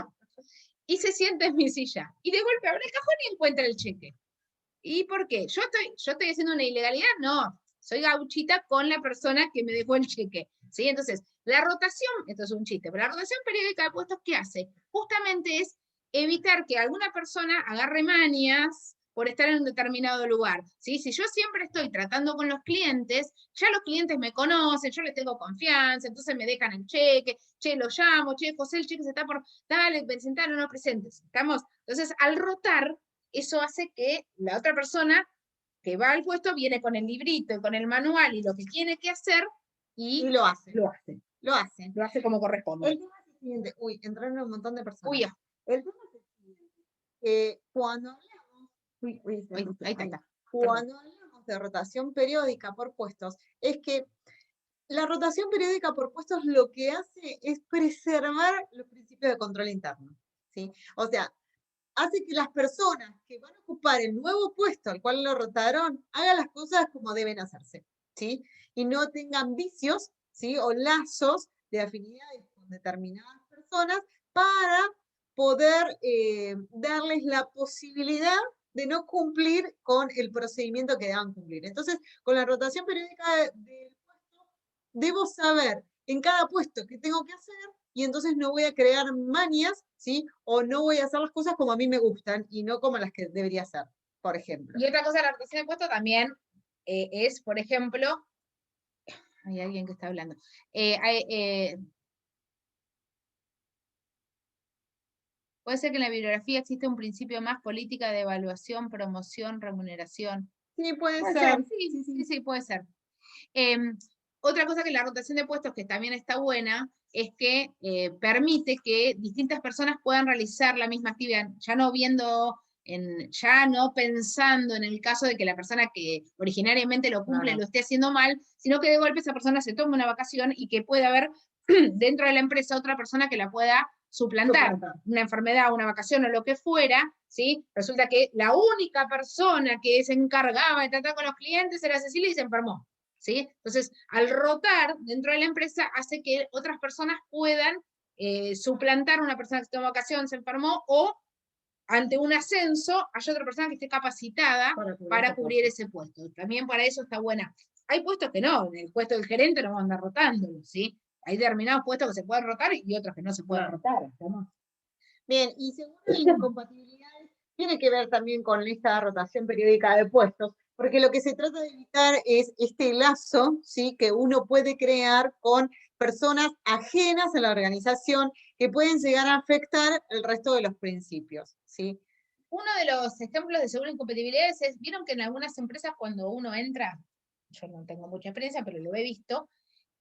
y se sienta en mi silla. Y de golpe abre el cajón y encuentra el cheque. ¿Y por qué? ¿Yo estoy haciendo una ilegalidad? No. Soy gauchita con la persona que me dejó el cheque. ¿Sí? Entonces, la rotación, esto es un chiste, pero la rotación periódica de puestos, ¿qué hace? Justamente es evitar que alguna persona agarre manias por estar en un determinado lugar. ¿Sí? Si yo siempre estoy tratando con los clientes, ya los clientes me conocen, yo les tengo confianza, entonces me dejan el cheque, che, lo llamo, che, José, el cheque se está por, dale, presentar o no presentes. ¿Estamos? Entonces, al rotar, eso hace que la otra persona que va al puesto viene con el librito y con el manual y lo que tiene que hacer y lo hace. Lo hace como corresponde. El tema es el siguiente. Uy, entraron un montón de personas. Uy, el tema es el siguiente. Cuando hablamos, ahí está. Cuando hablamos de rotación periódica por puestos, es que la rotación periódica por puestos lo que hace es preservar los principios de control interno, ¿sí? O sea, hace que las personas que van a ocupar el nuevo puesto al cual lo rotaron hagan las cosas como deben hacerse, ¿sí? Y no tengan vicios, ¿sí? O lazos de afinidades con determinadas personas para poder darles la posibilidad de no cumplir con el procedimiento que deban cumplir. Entonces, con la rotación periódica del puesto, debo saber en cada puesto qué tengo que hacer y entonces no voy a crear manias, ¿sí? O no voy a hacer las cosas como a mí me gustan y no como las que debería hacer, por ejemplo. Y otra cosa de la rotación de puesto también es, por ejemplo, hay alguien que está hablando. Puede ser que en la bibliografía existe un principio más política de evaluación, promoción, remuneración. Sí, puede ser. Sí, puede ser. Otra cosa que la rotación de puestos, que también está buena, es que permite que distintas personas puedan realizar la misma actividad, ya no pensando en el caso de que la persona que originariamente lo cumple lo esté haciendo mal, sino que de golpe esa persona se tome una vacación y que pueda haber dentro de la empresa otra persona que la pueda suplantar, una enfermedad, una vacación o lo que fuera, ¿sí? Resulta que la única persona que se encargaba de tratar con los clientes era Cecilia y se enfermó, ¿sí? Entonces, al rotar dentro de la empresa hace que otras personas puedan suplantar a una persona que se tomó vacación, se enfermó, o ante un ascenso hay otra persona que esté capacitada para cubrir ese puesto. También para eso está buena. Hay puestos que no, en el puesto del gerente no van a andar rotándolo, ¿sí? Hay determinados puestos que se pueden rotar y otros que no se pueden rotar. ¿Estamos? Bien, y según las incompatibilidades, tiene que ver también con esta rotación periódica de puestos, porque lo que se trata de evitar es este lazo, ¿sí? Que uno puede crear con personas ajenas a la organización que pueden llegar a afectar el resto de los principios, ¿sí? Uno de los ejemplos de según incompatibilidades es, vieron que en algunas empresas cuando uno entra, yo no tengo mucha experiencia, pero lo he visto,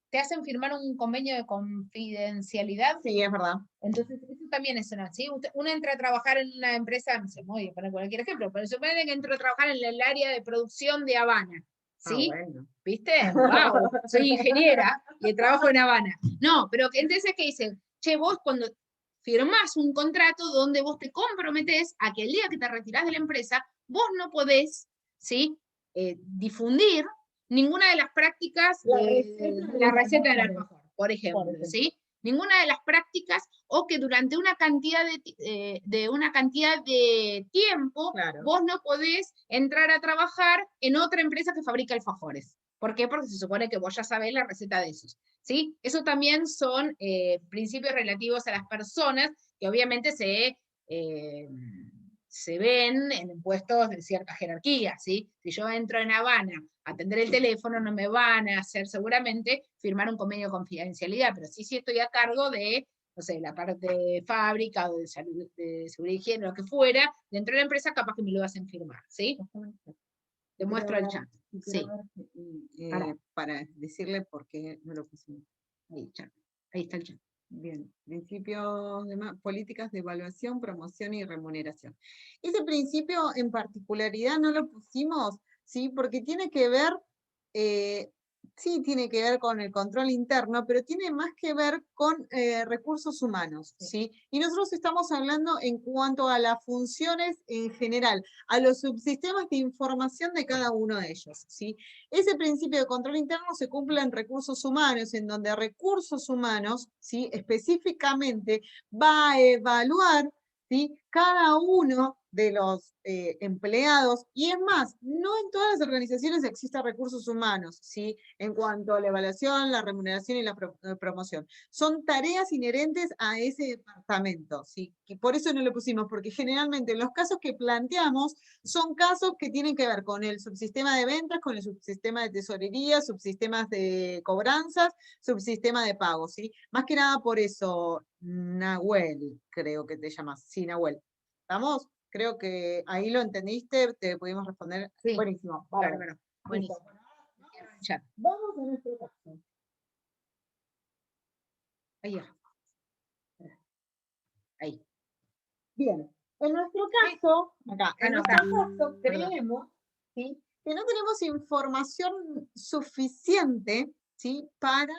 te hacen firmar un convenio de confidencialidad. Sí, es verdad. Entonces, eso también es una, ¿sí? Uno entra a trabajar en una empresa, no sé, voy a poner cualquier ejemplo, pero supone que entró a trabajar en el área de producción de Habana, ¿sí? Bueno. ¿Viste? ¡Wow! Soy ingeniera y trabajo en Habana. No, pero que entonces que dicen, che, vos cuando firmás un contrato donde vos te comprometés a que el día que te retirás de la empresa, vos no podés, ¿sí? Difundir ninguna de las prácticas de la receta del alfajor, por ejemplo, ¿sí? Ninguna de las prácticas, o que durante una cantidad de tiempo, Claro. vos no podés entrar a trabajar en otra empresa que fabrica alfajores. ¿Por qué? Porque se supone que vos ya sabés la receta de esos. ¿Sí? Eso también son principios relativos a las personas que obviamente se ven en puestos de cierta jerarquía, ¿sí? Si yo entro en Habana a atender el teléfono, no me van a hacer seguramente firmar un convenio de confidencialidad, pero sí estoy a cargo de, no sé, la parte de fábrica o de salud, de seguridad y higiene, lo que fuera, dentro de la empresa capaz que me lo hacen firmar, ¿sí? Te muestro el chat. Sí. Para decirle por qué no lo pusimos. Ahí está el chat. Bien, principios de políticas de evaluación, promoción y remuneración. Ese principio en particularidad no lo pusimos, ¿sí? Porque tiene que ver, sí tiene que ver con el control interno, pero tiene más que ver con recursos humanos, ¿sí? Y nosotros estamos hablando en cuanto a las funciones en general, a los subsistemas de información de cada uno de ellos, ¿sí? Ese principio de control interno se cumple en recursos humanos, en donde recursos humanos, ¿sí? Específicamente va a evaluar, ¿sí? Cada uno de los empleados, y es más, no en todas las organizaciones existen recursos humanos, ¿sí? En cuanto a la evaluación, la remuneración y la promoción. Son tareas inherentes a ese departamento, ¿sí? Y por eso no lo pusimos, porque generalmente los casos que planteamos son casos que tienen que ver con el subsistema de ventas, con el subsistema de tesorería, subsistemas de cobranzas, subsistema de pagos, ¿sí? Más que nada por eso, Nahuel, creo que te llamas. Sí, Nahuel. ¿Estamos? Creo que ahí lo entendiste, te pudimos responder. Sí. Buenísimo. Bárbaro. Buenísimo. Vamos a nuestro caso. Ahí. Ahí. Bien. En nuestro caso, acá, en nuestro caso, creemos, ¿sí?, que no tenemos información suficiente, ¿sí?, para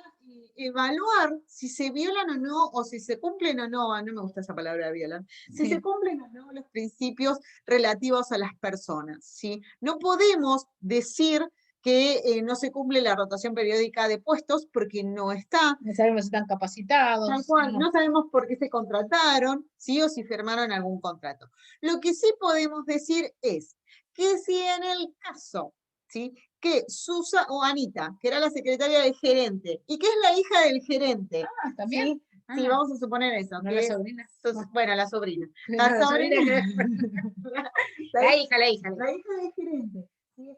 evaluar si se violan o no, o si se cumplen o no, no me gusta esa palabra violan, si se cumplen o no los principios relativos a las personas, ¿sí? No podemos decir que no se cumple la rotación periódica de puestos porque no está. No sabemos si están capacitados. Tal cual, no sabemos por qué se contrataron, ¿sí? O si firmaron algún contrato. Lo que sí podemos decir es que si en el caso, ¿sí?, que Susa o Anita, que era la secretaria del gerente, y que es la hija del gerente, ¿también? ¿sí? Sí, vamos a suponer eso. ¿No que la es sobrina? bueno, la sobrina. La La sobrina sobrina. La hija. La hija del gerente. ¿Sí?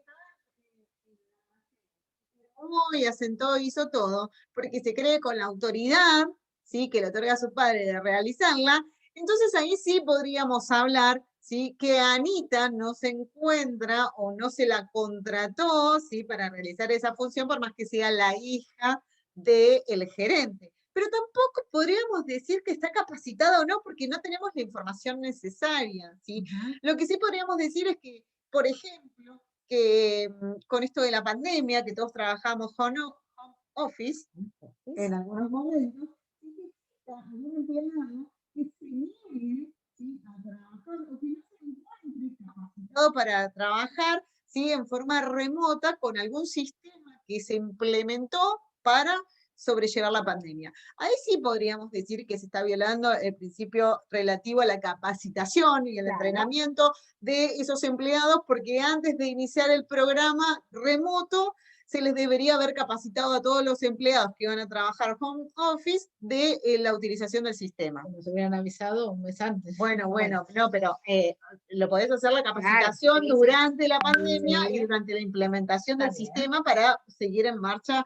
Y asentó, hizo todo, porque se cree con la autoridad, ¿sí?, que le otorga a su padre de realizarla. Entonces ahí sí podríamos hablar, ¿sí?, que Anita no se encuentra o no se la contrató, ¿sí?, para realizar esa función, por más que sea la hija del gerente. Pero tampoco podríamos decir que está capacitada o no, porque no tenemos la información necesaria, ¿sí? Lo que sí podríamos decir es que, por ejemplo, que con esto de la pandemia, que todos trabajamos home office, en algunos momentos, algún empleado que se niegue, ¿sí?, a trabajar o que no se encuentre capacitado para trabajar, ¿sí?, en forma remota con algún sistema que se implementó para sobrellevar la pandemia. Ahí sí podríamos decir que se está violando el principio relativo a la capacitación y el entrenamiento de esos empleados, porque antes de iniciar el programa remoto, se les debería haber capacitado a todos los empleados que iban a trabajar home office de la utilización del sistema. Nos hubieran avisado un mes antes. Bueno, no, pero lo podés hacer la capacitación durante la pandemia y durante la implementación del sistema para seguir en marcha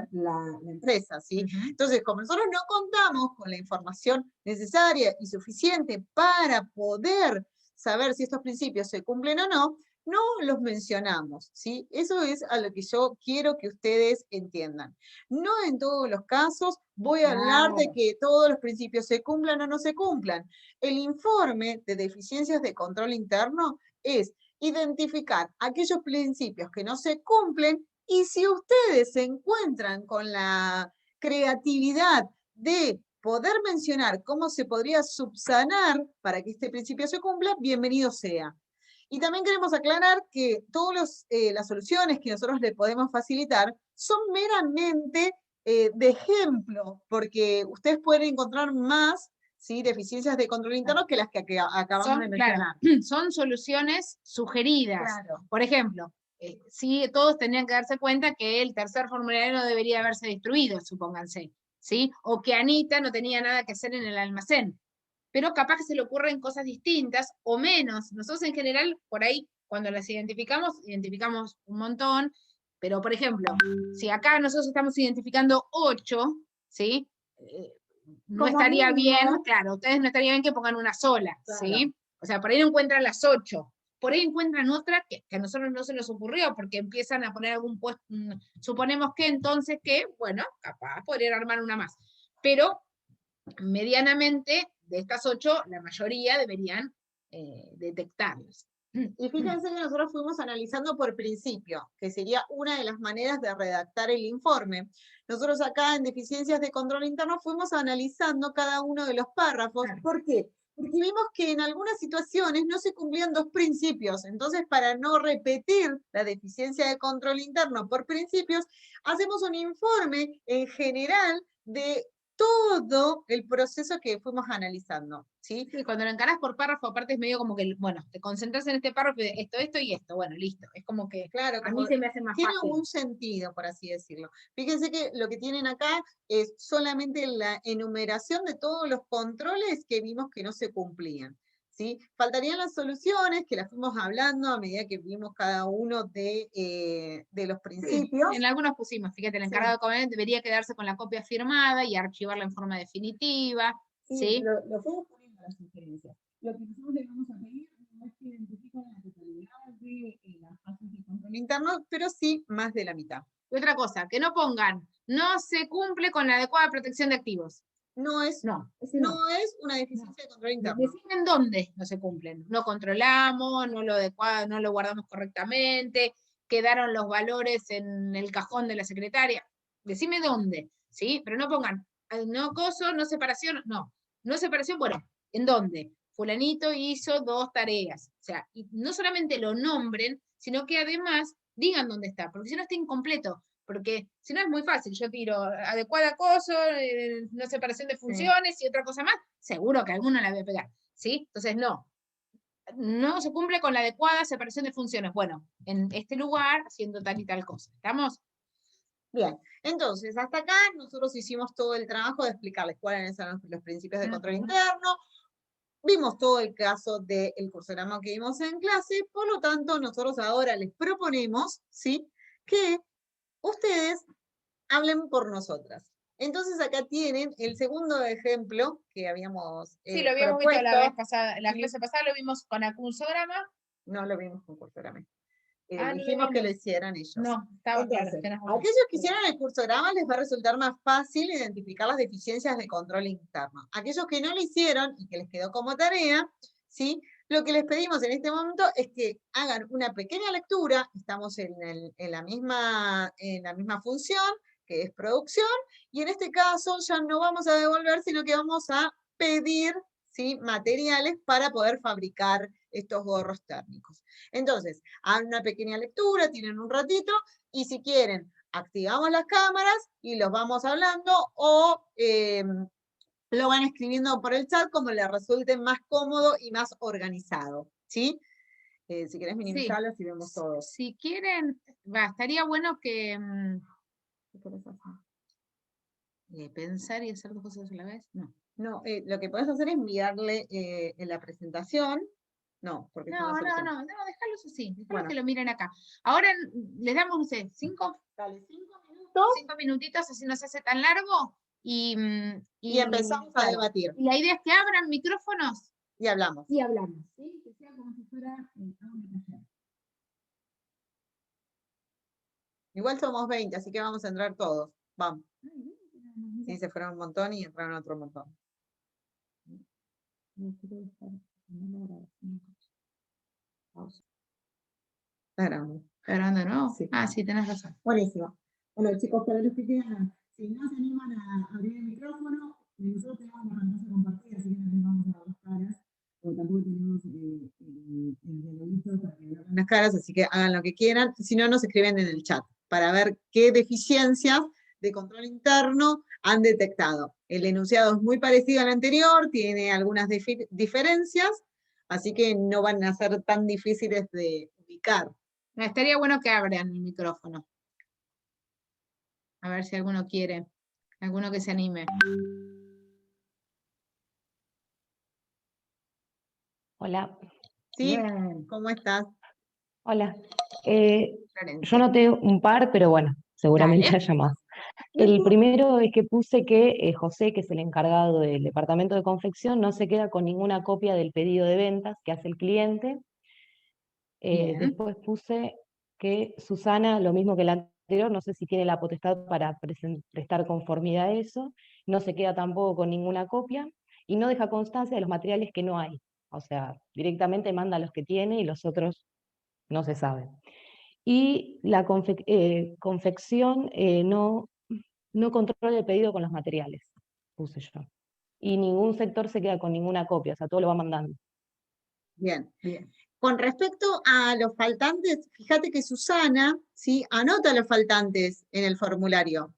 la empresa, ¿sí? Entonces, como nosotros no contamos con la información necesaria y suficiente para poder saber si estos principios se cumplen o no, no los mencionamos, ¿sí? Eso es a lo que yo quiero que ustedes entiendan. No en todos los casos voy a hablar de que todos los principios se cumplan o no se cumplan. El informe de deficiencias de control interno es identificar aquellos principios que no se cumplen, y si ustedes se encuentran con la creatividad de poder mencionar cómo se podría subsanar para que este principio se cumpla, bienvenido sea. Y también queremos aclarar que todas las soluciones que nosotros le podemos facilitar son meramente de ejemplo, porque ustedes pueden encontrar más, ¿sí?, deficiencias de control interno que las que acabamos de mencionar. Claro, son soluciones sugeridas. Claro. Por ejemplo, sí, todos tendrían que darse cuenta que el tercer formulario no debería haberse destruido, supónganse, ¿sí? O que Anita no tenía nada que hacer en el almacén. Pero capaz que se le ocurren cosas distintas o menos. Nosotros en general, por ahí, cuando las identificamos un montón, pero por ejemplo, si acá nosotros estamos identificando 8, ¿sí? No estaría bien, claro, ustedes no estaría bien que pongan una sola, Claro. ¿sí? O sea, por ahí no encuentran las 8. Por ahí encuentran otra que a nosotros no se nos ocurrió, porque empiezan a poner algún puesto, suponemos que entonces que, bueno, capaz podrían armar una más. Pero medianamente, de estas 8, la mayoría deberían detectarlas. Y fíjense que nosotros fuimos analizando por principio, que sería una de las maneras de redactar el informe. Nosotros acá en Deficiencias de Control Interno fuimos analizando cada uno de los párrafos. Claro. ¿Por qué? Porque vimos que en algunas situaciones no se cumplían 2 principios. Entonces, para no repetir la deficiencia de control interno por principios, hacemos un informe en general de todo el proceso que fuimos analizando, ¿sí? Sí, cuando lo encarás por párrafo, aparte es medio como que, bueno, te concentras en este párrafo, esto y esto, bueno, listo. Es como que claro, a mí se me hace más tiene fácil. un sentido, por así decirlo. Fíjense que lo que tienen acá es solamente la enumeración de todos los controles que vimos que no se cumplían, ¿sí? Faltarían las soluciones, que las fuimos hablando a medida que vimos cada uno de los principios. Sí, en algunos pusimos, fíjate, el encargado de comer debería quedarse con la copia firmada y archivarla en forma definitiva. Sí, Lo fuimos poniendo las sugerencias. Lo que nosotros le vamos a pedir no es que identifiquen la totalidad de las fases de control interno, pero sí más de la mitad. Y otra cosa, que no pongan, no se cumple con la adecuada protección de activos. No es, no es una deficiencia de control interno. Definen dónde no se cumplen. No controlamos, no lo guardamos correctamente, quedaron los valores en el cajón de la secretaria. Decime dónde, ¿sí? Pero no pongan, no coso, no separación, no separación, bueno, ¿en dónde? Fulanito hizo 2 tareas. O sea, y no solamente lo nombren, sino que además digan dónde está, porque si no está incompleto. Porque si no es muy fácil, yo tiro adecuada cosa, no separación de funciones y otra cosa más, seguro que alguna la voy a pegar, ¿sí? Entonces no se cumple con la adecuada separación de funciones. Bueno, en este lugar haciendo tal y tal cosa. ¿Estamos? Bien, entonces hasta acá nosotros hicimos todo el trabajo de explicarles cuáles son los principios de control interno. Vimos todo el caso del cursograma que vimos en clase, por lo tanto, nosotros ahora les proponemos, ¿sí?, que ustedes hablen por nosotras. Entonces acá tienen el segundo ejemplo que habíamos sí, lo habíamos propuesto. visto la vez pasada, la clase pasada lo vimos con el cursograma. No lo vimos con cursograma. No dijimos que lo hicieran ellos. No, estaba Entonces, claro. aquellos que hicieron el cursograma les va a resultar más fácil identificar las deficiencias de control interno. Aquellos que no lo hicieron y que les quedó como tarea, ¿sí?, lo que les pedimos en este momento es que hagan una pequeña lectura. Estamos en la misma función, que es producción, y en este caso ya no vamos a devolver, sino que vamos a pedir, ¿sí?, materiales para poder fabricar estos gorros térmicos. Entonces, hagan una pequeña lectura, tienen un ratito, y si quieren, activamos las cámaras y los vamos hablando, o lo van escribiendo por el chat como les resulte más cómodo y más organizado, ¿sí? Si querés minimizarlo, si vemos todos. Si quieren, estaría bueno que pensar y hacer 2 cosas a la vez. No, lo que podés hacer es enviarle en la presentación. No, porque No, déjalos así, déjalos que lo miren acá. Ahora les damos, no sé, 5 minutos. 5 minutitos, así no se hace tan largo. Y empezamos a debatir. Y la idea es que abran micrófonos. Y hablamos. ¿Sí? Que sea como si fuera comunicación. Igual somos 20, así que vamos a entrar todos. Vamos. Sí, se fueron un montón y entraron otro montón. Grabando. ¿Grabando, no? Sí. Ah, sí, tenés razón. Buenísimo. Bueno, chicos, para los que quieran, si no se animan a abrir el micrófono, nosotros tenemos la pantalla compartida, así que no les vamos a ver las caras, o tampoco tenemos el dialogito para que vean las caras, así que hagan lo que quieran, si no, nos escriben en el chat para ver qué deficiencias de control interno han detectado. El enunciado es muy parecido al anterior, tiene algunas diferencias, así que no van a ser tan difíciles de ubicar. Estaría bueno que abran el micrófono. A ver si alguno quiere. Alguno que se anime. Hola. Sí, bien. ¿Cómo estás? Hola. Florencia. Yo noté un par, pero bueno, seguramente Dale. haya más. El primero es que puse que José, que es el encargado del departamento de confección, no se queda con ninguna copia del pedido de ventas que hace el cliente. Bien. Después puse que Susana, lo mismo que el anterior, no sé si tiene la potestad para prestar conformidad a eso, no se queda tampoco con ninguna copia y no deja constancia de los materiales que no hay. O sea, directamente manda los que tiene y los otros no se sabe. Y la confección no controla el pedido con los materiales, puse yo. Y ningún sector se queda con ninguna copia, o sea, todo lo va mandando. Bien, bien. Con respecto a los faltantes, fíjate que Susana, ¿sí?, anota los faltantes en el formulario,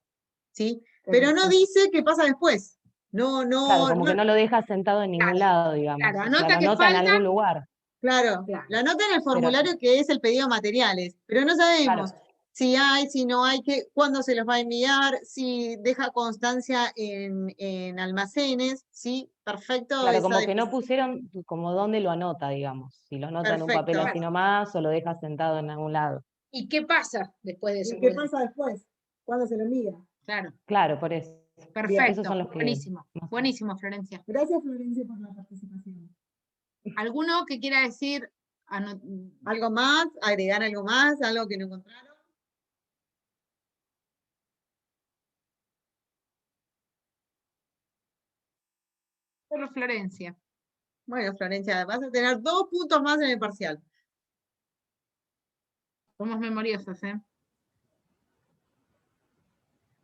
¿sí? Pero no dice qué pasa después. No, Claro, como que no lo deja sentado en ningún lado, digamos. Claro, O sea, anota lo que anota en falta. algún lugar. Claro, lo anota en el formulario que es el pedido de materiales, pero no sabemos si hay, si no hay, cuándo se los va a enviar, si deja constancia en almacenes, ¿sí? Perfecto. Claro, como que no pusieron como dónde lo anota, digamos. Si lo anota en un papel así nomás o lo deja sentado en algún lado. ¿Y qué pasa después de eso? ¿Y qué pasa después? ¿Cuándo se lo envía? Claro. Claro, por eso. Perfecto. Esos son los que... Buenísimo. Buenísimo, Florencia. Gracias, Florencia, por la participación. ¿Alguno que quiera decir algo más? ¿Agregar algo más? ¿Algo que no encontraron? Solo Florencia. Bueno, Florencia, vas a tener 2 puntos más en el parcial. Somos memoriosos, ¿eh?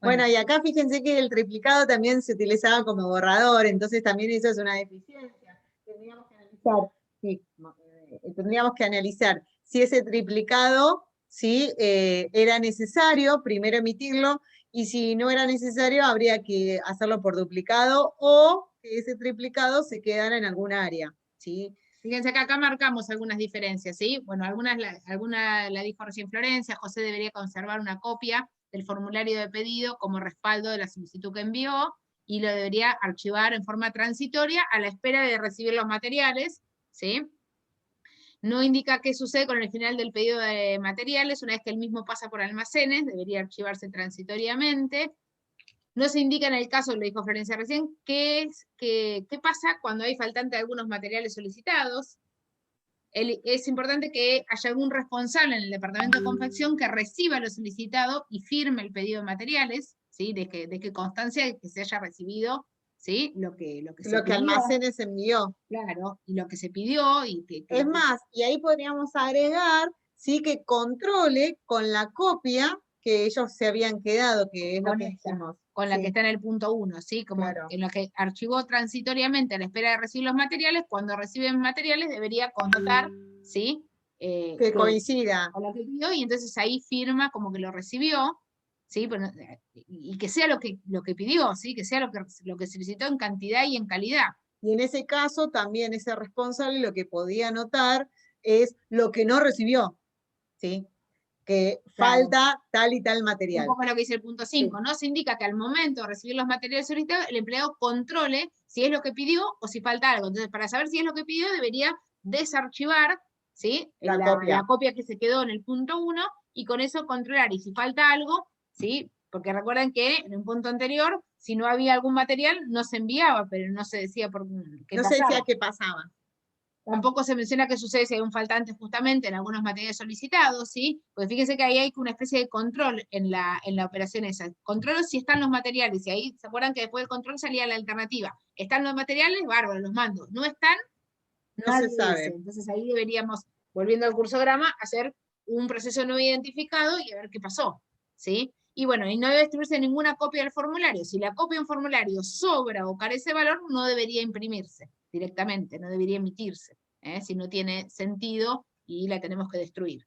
Bueno, y acá fíjense que el triplicado también se utilizaba como borrador, entonces también eso es una deficiencia. Tendríamos que analizar, sí, tendríamos que analizar si ese triplicado, ¿sí?, era necesario primero emitirlo, y si no era necesario habría que hacerlo por duplicado o que ese triplicado se quedara en algún área, ¿sí? Fíjense que acá marcamos algunas diferencias, ¿sí? Bueno, alguna la dijo recién Florencia. José debería conservar una copia del formulario de pedido como respaldo de la solicitud que envió y lo debería archivar en forma transitoria a la espera de recibir los materiales, ¿sí? No indica qué sucede con el final del pedido de materiales una vez que el mismo pasa por almacenes, debería archivarse transitoriamente. No se indica en el caso, lo dijo Florencia recién, qué pasa cuando hay faltante de algunos materiales solicitados. Es importante que haya algún responsable en el departamento de confección que reciba lo solicitado y firme el pedido de materiales, ¿sí? de que constancia de que se haya recibido, ¿sí?, lo que almacenes envió. Claro, y lo que se pidió. Es más, y ahí podríamos agregar, sí, que controle con la copia que ellos se habían quedado, que es lo que hicimos. Con la que está en el punto 1, ¿sí? Como en lo que archivó transitoriamente a la espera de recibir los materiales, cuando reciben materiales debería constatar, ¿sí? Que coincida. Con lo que pidió, y entonces ahí firma como que lo recibió, ¿sí? Pero, y que sea lo que pidió, ¿sí? Que sea lo que solicitó en cantidad y en calidad. Y en ese caso también ese responsable lo que podía anotar es lo que no recibió, ¿sí? Que falta tal y tal material. Un poco lo que dice el punto 5, sí. ¿No? Se indica que al momento de recibir los materiales solicitados, el empleado controle si es lo que pidió o si falta algo. Entonces, para saber si es lo que pidió, debería desarchivar, ¿sí?, la copia que se quedó en el punto 1 y con eso controlar. Y si falta algo, ¿sí?, porque recuerden que en un punto anterior, si no había algún material, no se enviaba, pero no se decía por qué pasaba. No se decía qué pasaba. Tampoco se menciona qué sucede si hay un faltante justamente en algunos materiales solicitados, ¿sí? Porque fíjense que ahí hay una especie de control en la operación esa. Controlo si están los materiales, y ahí se acuerdan que después del control salía la alternativa. ¿Están los materiales? Bárbaro, los mando. ¿No están? No se sabe. Entonces ahí deberíamos, volviendo al cursograma, hacer un proceso no identificado y a ver qué pasó, ¿sí? Y bueno, y no debe distribuirse ninguna copia del formulario. Si la copia de un formulario sobra o carece de valor, no debería imprimirse directamente, no debería emitirse, si no tiene sentido y la tenemos que destruir.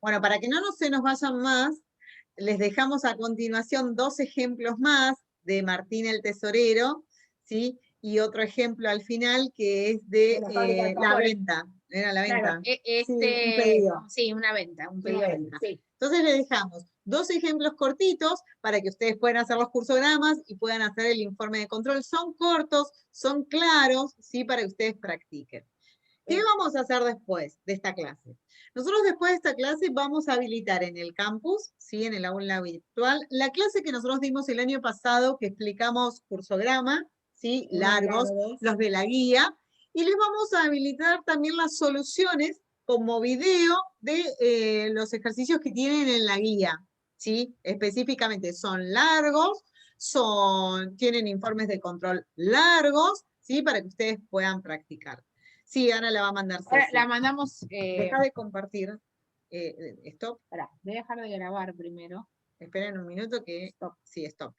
Bueno, para que no se nos vayan más, les dejamos a continuación 2 ejemplos más de Martín el Tesorero, ¿sí? Y otro ejemplo al final que es de la venta. Era la venta. Claro, Sí, un pedido. Sí, una venta, un pedido de venta. Sí. Entonces les dejamos 2 ejemplos cortitos para que ustedes puedan hacer los cursogramas y puedan hacer el informe de control. Son cortos, son claros, ¿sí? Para que ustedes practiquen. ¿Qué vamos a hacer después de esta clase? Nosotros después de esta clase vamos a habilitar en el campus, ¿sí? En el aula virtual, la clase que nosotros dimos el año pasado, que explicamos cursograma, ¿sí? Largos, los de la guía, y les vamos a habilitar también las soluciones como video de los ejercicios que tienen en la guía, ¿sí? Específicamente son largos, tienen informes de control largos, ¿sí? Para que ustedes puedan practicar. Sí, Ana la va a mandar. Ahora la mandamos. Deja de compartir. Stop. Pará, voy a dejar de grabar primero. Esperen un minuto que. Stop. Sí, stop.